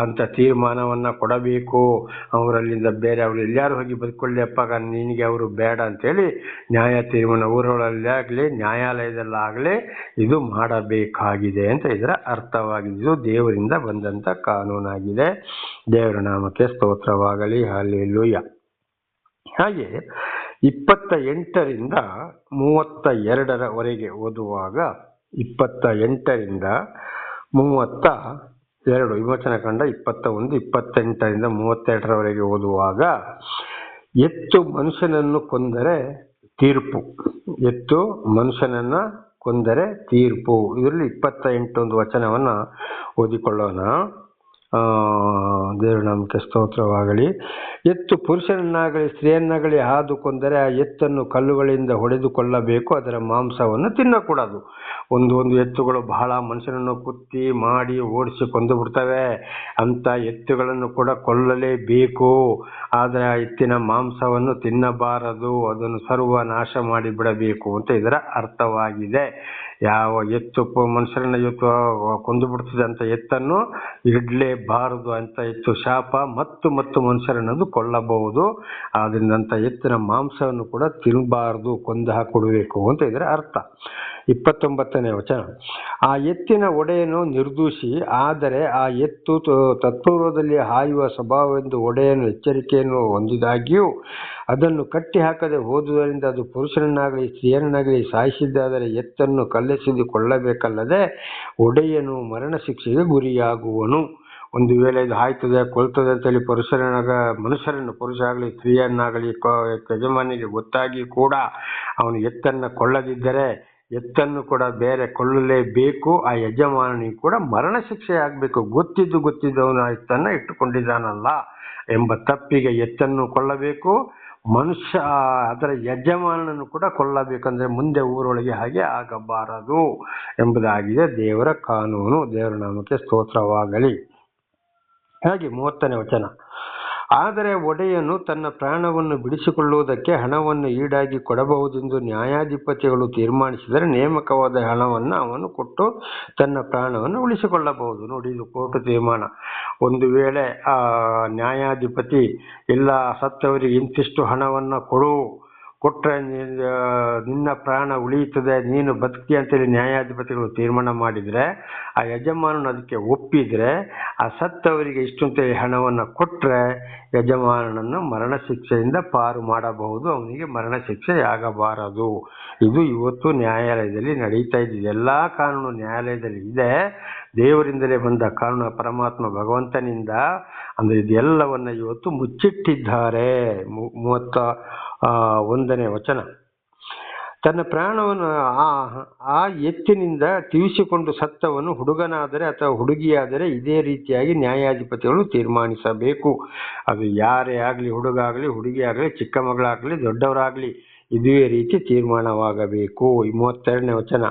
ಅಂಥ ತೀರ್ಮಾನವನ್ನು ಕೊಡಬೇಕು. ಅವರಲ್ಲಿಂದ ಬೇರೆ ಅವರು ಎಲ್ಲಾರು ಹೋಗಿ ಬದುಕೊಳ್ಳಿಯಪ್ಪ, ನಿನಗೆ ಅವರು ಬೇಡ ಅಂತೇಳಿ ನ್ಯಾಯ ತೀರ್ಮಾನ ಊರೊಳಲ್ಲಿ ಆಗಲಿ ನ್ಯಾಯಾಲಯದಲ್ಲಾಗಲಿ ಇದು ಮಾಡಬೇಕಾಗಿದೆ ಅಂತ ಇದರ ಅರ್ಥವಾಗಿದೆ. ಇದು ದೇವರಿಂದ ಬಂದಂಥ ಕಾನೂನಾಗಿದೆ. ದೇವರ ನಾಮಕ್ಕೆ ಸ್ತೋತ್ರವಾಗಲಿ. ಹಲ್ಲೆಲೂಯಾ. ಹಾಗೆ 28ರಿಂದ 32ರವರೆಗೆ ಓದುವಾಗ 28ರಿಂದ 32 ವಿಮೋಚನಕಾಂಡ 21, 28ರಿಂದ 32ರವರೆಗೆ ಓದುವಾಗ ಎತ್ತು ಮನುಷ್ಯನನ್ನು ಕೊಂದರೆ ತೀರ್ಪು. ಇದರಲ್ಲಿ 28 ವಚನವನ್ನು ಓದಿಕೊಳ್ಳೋಣ. ದೇವರ ನಾಮಕ್ಕೆ ಸ್ತೋತ್ರವಾಗಲಿ. ಎತ್ತು ಪುರುಷನನ್ನಾಗಲಿ ಸ್ತ್ರೀಯನ್ನಾಗಲಿ ಹಾದು ಕೊಂದರೆ ಆ ಎತ್ತನ್ನು ಕಲ್ಲುಗಳಿಂದ ಹೊಡೆದುಕೊಳ್ಳಬೇಕು. ಅದರ ಮಾಂಸವನ್ನು ತಿನ್ನಕೂಡದು. ಒಂದು ಎತ್ತುಗಳು ಬಹಳ ಮನುಷ್ಯನನ್ನು ಕುತ್ತಿ ಮಾಡಿ ಓಡಿಸಿ ಕೊಂದು ಬಿಡ್ತವೆ. ಅಂಥ ಎತ್ತುಗಳನ್ನು ಕೂಡ ಕೊಲ್ಲಲೇಬೇಕು. ಆದರೆ ಆ ಎತ್ತಿನ ಮಾಂಸವನ್ನು ತಿನ್ನಬಾರದು. ಅದನ್ನು ಸರ್ವನಾಶ ಮಾಡಿಬಿಡಬೇಕು ಅಂತ ಇದರ ಅರ್ಥವಾಗಿದೆ. ಯಾವ ಎತ್ತು ಮನುಷ್ಯರನ್ನ ಕೊಂದು ಬಿಡ್ತದೆ ಅಂತ ಎತ್ತನ್ನು ಇಡಲೇಬಾರದು. ಅಂತ ಎತ್ತು ಶಾಪ ಮತ್ತು ಮನುಷ್ಯರನ್ನದು ಕೊಲ್ಲಬಹುದು. ಆದ್ರಿಂದ ಅಂತ ಎತ್ತಿನ ಮಾಂಸವನ್ನು ಕೂಡ ತಿನ್ನಬಾರದು, ಕೊಂದು ಹಾಕೊಡ್ಬೇಕು ಅಂತ ಇದರ ಅರ್ಥ. 29ನೇ ವಚನ. ಆ ಎತ್ತಿನ ಒಡೆಯನು ನಿರ್ದೋಷಿ, ಆದರೆ ಆ ಎತ್ತು ತತ್ಪೂರ್ವದಲ್ಲಿ ಹಾಯುವ ಸ್ವಭಾವವೆಂದು ಒಡೆಯನು ಎಚ್ಚರಿಕೆಯನ್ನು ಹೊಂದಿದಾಗ್ಯೂ ಅದನ್ನು ಕಟ್ಟಿ ಹಾಕದೆ ಹೋದುದರಿಂದ ಅದು ಪುರುಷನನ್ನಾಗಲಿ ಸ್ತ್ರೀಯನ್ನಾಗಲಿ ಸಾಯಿಸಿದ್ದಾದರೆ ಎತ್ತನ್ನು ಕಲ್ಲೆಸೆದುಕೊಳ್ಳಬೇಕಲ್ಲದೆ ಒಡೆಯನು ಮರಣ ಶಿಕ್ಷೆಗೆ ಗುರಿಯಾಗುವನು. ಒಂದು ವೇಳೆ ಇದು ಹಾಯ್ತದೆ ಕೊಲ್ತದೆ ಅಂತೇಳಿ ಮನುಷ್ಯರನ್ನು ಪುರುಷ ಆಗಲಿ ಸ್ತ್ರೀಯನ್ನಾಗಲಿ ಯಜಮಾನಿಗೆ ಗೊತ್ತಾಗಿ ಕೂಡ ಅವನು ಎತ್ತನ್ನು ಕೊಳ್ಳದಿದ್ದರೆ ಎತ್ತನ್ನು ಕೂಡ ಬೇರೆ ಕೊಳ್ಳಲೇಬೇಕು. ಆ ಯಜಮಾನಿಗೆ ಕೂಡ ಮರಣ ಶಿಕ್ಷೆ ಆಗಬೇಕು. ಗೊತ್ತಿದ್ದವನು ಆ ಎತ್ತನ್ನು ಇಟ್ಟುಕೊಂಡಿದ್ದಾನಲ್ಲ ಎಂಬ ತಪ್ಪಿಗೆ ಎತ್ತನ್ನು ಕೊಳ್ಳಬೇಕು. ಮನುಷ್ಯ ಅದರ ಯಜಮಾನನನ್ನು ಕೂಡ ಕೊಲ್ಲಬೇಕಂದ್ರೆ ಮುಂದೆ ಊರೊಳಗೆ ಹಾಗೆ ಆಗಬಾರದು ಎಂಬುದಾಗಿದೆ ದೇವರ ಕಾನೂನು. ದೇವರ ನಾಮಕ್ಕೆ ಸ್ತೋತ್ರವಾಗಲಿ. ಹಾಗೆ 30ನೇ ವಚನ, ಆದರೆ ಒಡೆಯನು ತನ್ನ ಪ್ರಾಣವನ್ನು ಬಿಡಿಸಿಕೊಳ್ಳುವುದಕ್ಕೆ ಹಣವನ್ನು ಈಡಾಗಿ ಕೊಡಬಹುದೆಂದು ನ್ಯಾಯಾಧಿಪತಿಗಳು ತೀರ್ಮಾನಿಸಿದರೆ ನೇಮಕವಾದ ಹಣವನ್ನು ಅವನು ಕೊಟ್ಟು ತನ್ನ ಪ್ರಾಣವನ್ನು ಉಳಿಸಿಕೊಳ್ಳಬಹುದು. ನೋಡಿ, ಇದು ಕೋರ್ಟ್ ತೀರ್ಮಾನ. ಒಂದು ವೇಳೆ ಆ ನ್ಯಾಯಾಧಿಪತಿ ಇಲ್ಲ, ಸತ್ತವರಿಗೆ ಇಂತಿಷ್ಟು ಹಣವನ್ನು ಕೊಟ್ಟರೆ ನಿನ್ನ ಪ್ರಾಣ ಉಳಿಯುತ್ತದೆ, ನೀನು ಬದುಕಿ ಅಂತೇಳಿ ನ್ಯಾಯಾಧಿಪತಿಗಳು ತೀರ್ಮಾನ ಮಾಡಿದರೆ, ಆ ಯಜಮಾನನು ಅದಕ್ಕೆ ಒಪ್ಪಿದರೆ, ಆ ಸತ್ತವರಿಗೆ ಇಷ್ಟು ಅಂತೇಳಿ ಹಣವನ್ನು ಕೊಟ್ಟರೆ ಯಜಮಾನನನ್ನು ಮರಣ ಶಿಕ್ಷೆಯಿಂದ ಪಾರು ಮಾಡಬಹುದು, ಅವನಿಗೆ ಮರಣ ಶಿಕ್ಷೆ ಆಗಬಾರದು. ಇದು ಇವತ್ತು ನ್ಯಾಯಾಲಯದಲ್ಲಿ ನಡೀತಾ ಇದ್ದಿದೆ. ಎಲ್ಲ ಕಾನೂನು ನ್ಯಾಯಾಲಯದಲ್ಲಿ ಇದೆ, ದೇವರಿಂದಲೇ ಬಂದ ಕಾನೂನು, ಪರಮಾತ್ಮ ಭಗವಂತನಿಂದ. ಅಂದರೆ ಇದೆಲ್ಲವನ್ನ ಇವತ್ತು ಮುಚ್ಚಿಟ್ಟಿದ್ದಾರೆ. 31ನೇ ವಚನ, ತನ್ನ ಪ್ರಾಣವನ್ನು ಆ ಎತ್ತಿನಿಂದ ತೀವಿಸಿಕೊಂಡು ಸತ್ತವನು ಹುಡುಗನಾದರೆ ಅಥವಾ ಹುಡುಗಿಯಾದರೆ ಇದೇ ರೀತಿಯಾಗಿ ನ್ಯಾಯಾಧಿಪತಿಗಳು ತೀರ್ಮಾನಿಸಬೇಕು. ಅದು ಯಾರೇ ಆಗಲಿ, ಹುಡುಗ ಆಗಲಿ, ಹುಡುಗಿ ಆಗಲಿ, ಚಿಕ್ಕ ಮಗಳಾಗಲಿ, ದೊಡ್ಡವರಾಗಲಿ, ಇದೇ ರೀತಿ ತೀರ್ಮಾನವಾಗಬೇಕು. 32ನೇ ವಚನ,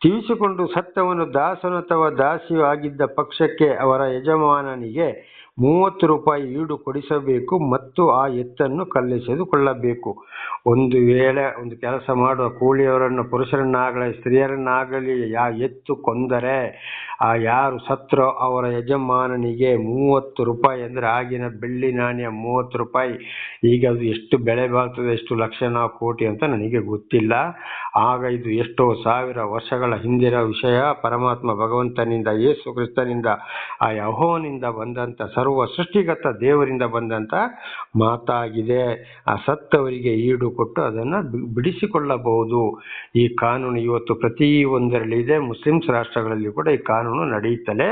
ತೀವಿಸಿಕೊಂಡು ಸತ್ತವನು ದಾಸನು ಅಥವಾ ದಾಸಿಯು ಆಗಿದ್ದ ಪಕ್ಷಕ್ಕೆ ಅವರ ಯಜಮಾನನಿಗೆ 30 ರೂಪಾಯಿ ಈಡು ಕೊಡಿಸಬೇಕು ಮತ್ತು ಆ ಎತ್ತನ್ನು ಕಲ್ಲೆಸೆದುಕೊಳ್ಳಬೇಕು. ಒಂದು ವೇಳೆ ಒಂದು ಕೆಲಸ ಮಾಡುವ ಕೂಲಿಯವರನ್ನು, ಪುರುಷರನ್ನಾಗಲಿ ಸ್ತ್ರೀಯರನ್ನಾಗಲಿ ಎತ್ತು ಕೊಂದರೆ, ಆ ಯಾರು ಸತ್ರೋ ಅವರ ಯಜಮಾನನಿಗೆ 30 ರೂಪಾಯಿ, ಅಂದರೆ ಆಗಿನ ಬೆಳ್ಳಿ ನಾಣ್ಯ 30 ರೂಪಾಯಿ. ಈಗ ಅದು ಎಷ್ಟು ಬೆಲೆ ಬಾಳ್ತದೆ, ಎಷ್ಟು ಲಕ್ಷ ಕೋಟಿ ಅಂತ ನನಗೆ ಗೊತ್ತಿಲ್ಲ. ಆಗ ಇದು ಎಷ್ಟೋ ಸಾವಿರ ವರ್ಷಗಳ ಹಿಂದಿನ ವಿಷಯ. ಪರಮಾತ್ಮ ಭಗವಂತನಿಂದ, ಯೇಸು ಕ್ರಿಸ್ತನಿಂದ, ಆ ಯೆಹೋವನಿಂದ ಬಂದಂಥ, ಸರ್ವ ಸೃಷ್ಟಿಗತ ದೇವರಿಂದ ಬಂದಂಥ ಮಾತಾಗಿದೆ. ಆ ಸತ್ತವರಿಗೆ ಈಡು ಕೊಟ್ಟು ಅದನ್ನು ಬಿಡಿಸಿಕೊಳ್ಳಬಹುದು. ಈ ಕಾನೂನು ಇವತ್ತು ಪ್ರತಿ ಒಂದರಲ್ಲಿ ಇದೆ. ಮುಸ್ಲಿಮ್ಸ್ ರಾಷ್ಟ್ರಗಳಲ್ಲಿ ಕೂಡ ಈ ಕಾನೂನು ನಡೆಯುತ್ತಲೇ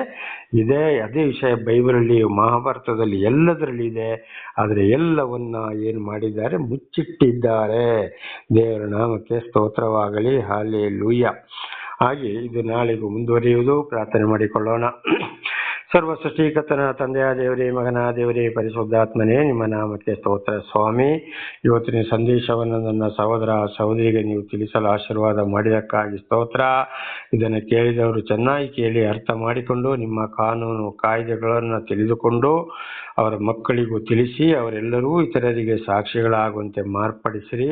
ಇದೆ. ಅದೇ ವಿಷಯ ಬೈಬಲಲ್ಲಿ, ಮಹಾಭಾರತದಲ್ಲಿ, ಎಲ್ಲದರಲ್ಲಿ ಇದೆ. ಆದರೆ ಎಲ್ಲವನ್ನ ಏನು ಮಾಡಿದ್ದಾರೆ, ಮುಚ್ಚಿಟ್ಟಿದ್ದಾರೆ. ದೇವರ ನಾಮಕ್ಕೆ ಸ್ತೋತ್ರವಾಗಲಿ. ಹಲ್ಲೆಲೂಯಾ. ಹಾಗೆ ಇದು ನಾಳೆಗೂ ಮುಂದುವರಿಯುವುದು. ಪ್ರಾರ್ಥನೆ ಮಾಡಿಕೊಳ್ಳೋಣ. ಸರ್ವ ಸೃಷ್ಟಿಕರ್ತನ ತಂದೆಯ ದೇವರೇ, ಮಗನ ದೇವರೇ, ಪರಿಶುದ್ಧಾತ್ಮನೇ, ನಿಮ್ಮ ನಾಮಕ್ಕೆ ಸ್ತೋತ್ರ ಸ್ವಾಮಿ. ಇವತ್ತಿನ ಸಂದೇಶವನ್ನು ನನ್ನ ಸಹೋದರ ಸಹೋದರಿಗೆ ನೀವು ತಿಳಿಸಲು ಆಶೀರ್ವಾದ ಮಾಡಿದಕ್ಕಾಗಿ ಸ್ತೋತ್ರ. ಇದನ್ನು ಕೇಳಿದವರು ಚೆನ್ನಾಗಿ ಕೇಳಿ ಅರ್ಥ ಮಾಡಿಕೊಂಡು ನಿಮ್ಮ ಕಾನೂನು ಕಾಯ್ದೆಗಳನ್ನು ತಿಳಿದುಕೊಂಡು ಅವರ ಮಕ್ಕಳಿಗೂ ತಿಳಿಸಿ ಅವರೆಲ್ಲರೂ ಇತರರಿಗೆ ಸಾಕ್ಷಿಗಳಾಗುವಂತೆ ಮಾರ್ಪಡಿಸಿರಿ.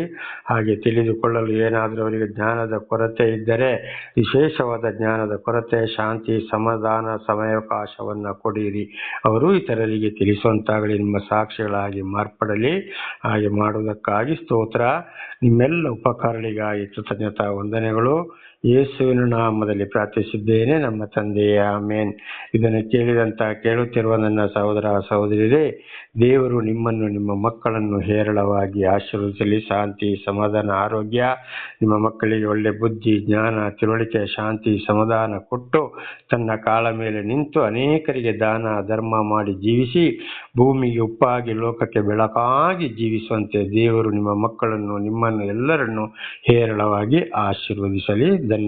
ಹಾಗೆ ತಿಳಿದುಕೊಳ್ಳಲು ಏನಾದರೂ ಅವರಿಗೆ ಜ್ಞಾನದ ಕೊರತೆ ಇದ್ದರೆ, ವಿಶೇಷವಾದ ಜ್ಞಾನದ ಕೊರತೆ, ಶಾಂತಿ, ಸಮಾಧಾನ, ಸಮಯಾವಕಾಶವನ್ನು ಕೊಡಿರಿ. ಅವರು ಇತರರಿಗೆ ತಿಳಿಸುವಂತಾಗಲಿ, ನಿಮ್ಮ ಸಾಕ್ಷಿಗಳಾಗಿ ಮಾರ್ಪಡಲಿ. ಹಾಗೆ ಮಾಡುವುದಕ್ಕಾಗಿ ಸ್ತೋತ್ರ. ನಿಮ್ಮೆಲ್ಲ ಉಪಕಾರಗಳಿಗಾಗಿ ಕೃತಜ್ಞತಾ ವಂದನೆಗಳು. ಯೇಸುವಿನ ನಾಮದಲ್ಲಿ ಪ್ರಾರ್ಥಿಸಿದ್ದೇನೆ, ನಮ್ಮ ತಂದೆಯೇ, ಆಮೇನ್. ಇದನ್ನು ಕೇಳುತ್ತಿರುವ ನನ್ನ ಸಹೋದರ ಸಹೋದರಿಯರೇ, ದೇವರು ನಿಮ್ಮನ್ನು, ನಿಮ್ಮ ಮಕ್ಕಳನ್ನು ಹೇರಳವಾಗಿ ಆಶೀರ್ವದಿಸಲಿ. ಶಾಂತಿ, ಸಮಾಧಾನ, ಆರೋಗ್ಯ, ನಿಮ್ಮ ಮಕ್ಕಳಿಗೆ ಒಳ್ಳೆ ಬುದ್ಧಿ, ಜ್ಞಾನ, ತಿಳುವಳಿಕೆ, ಶಾಂತಿ, ಸಮಾಧಾನ ಕೊಟ್ಟು ತನ್ನ ಕಾಲ ಮೇಲೆ ನಿಂತು ಅನೇಕರಿಗೆ ದಾನ ಧರ್ಮ ಮಾಡಿ ಜೀವಿಸಿ ಭೂಮಿಗೆ ಉಪ್ಪಾಗಿ ಲೋಕಕ್ಕೆ ಬೆಳಕಾಗಿ ಜೀವಿಸುವಂತೆ ದೇವರು ನಿಮ್ಮ ಮಕ್ಕಳನ್ನು, ನಿಮ್ಮನ್ನು ಎಲ್ಲರನ್ನು ಹೇರಳವಾಗಿ ಆಶೀರ್ವದಿಸಲಿ. ಧನ್ಯವಾದ.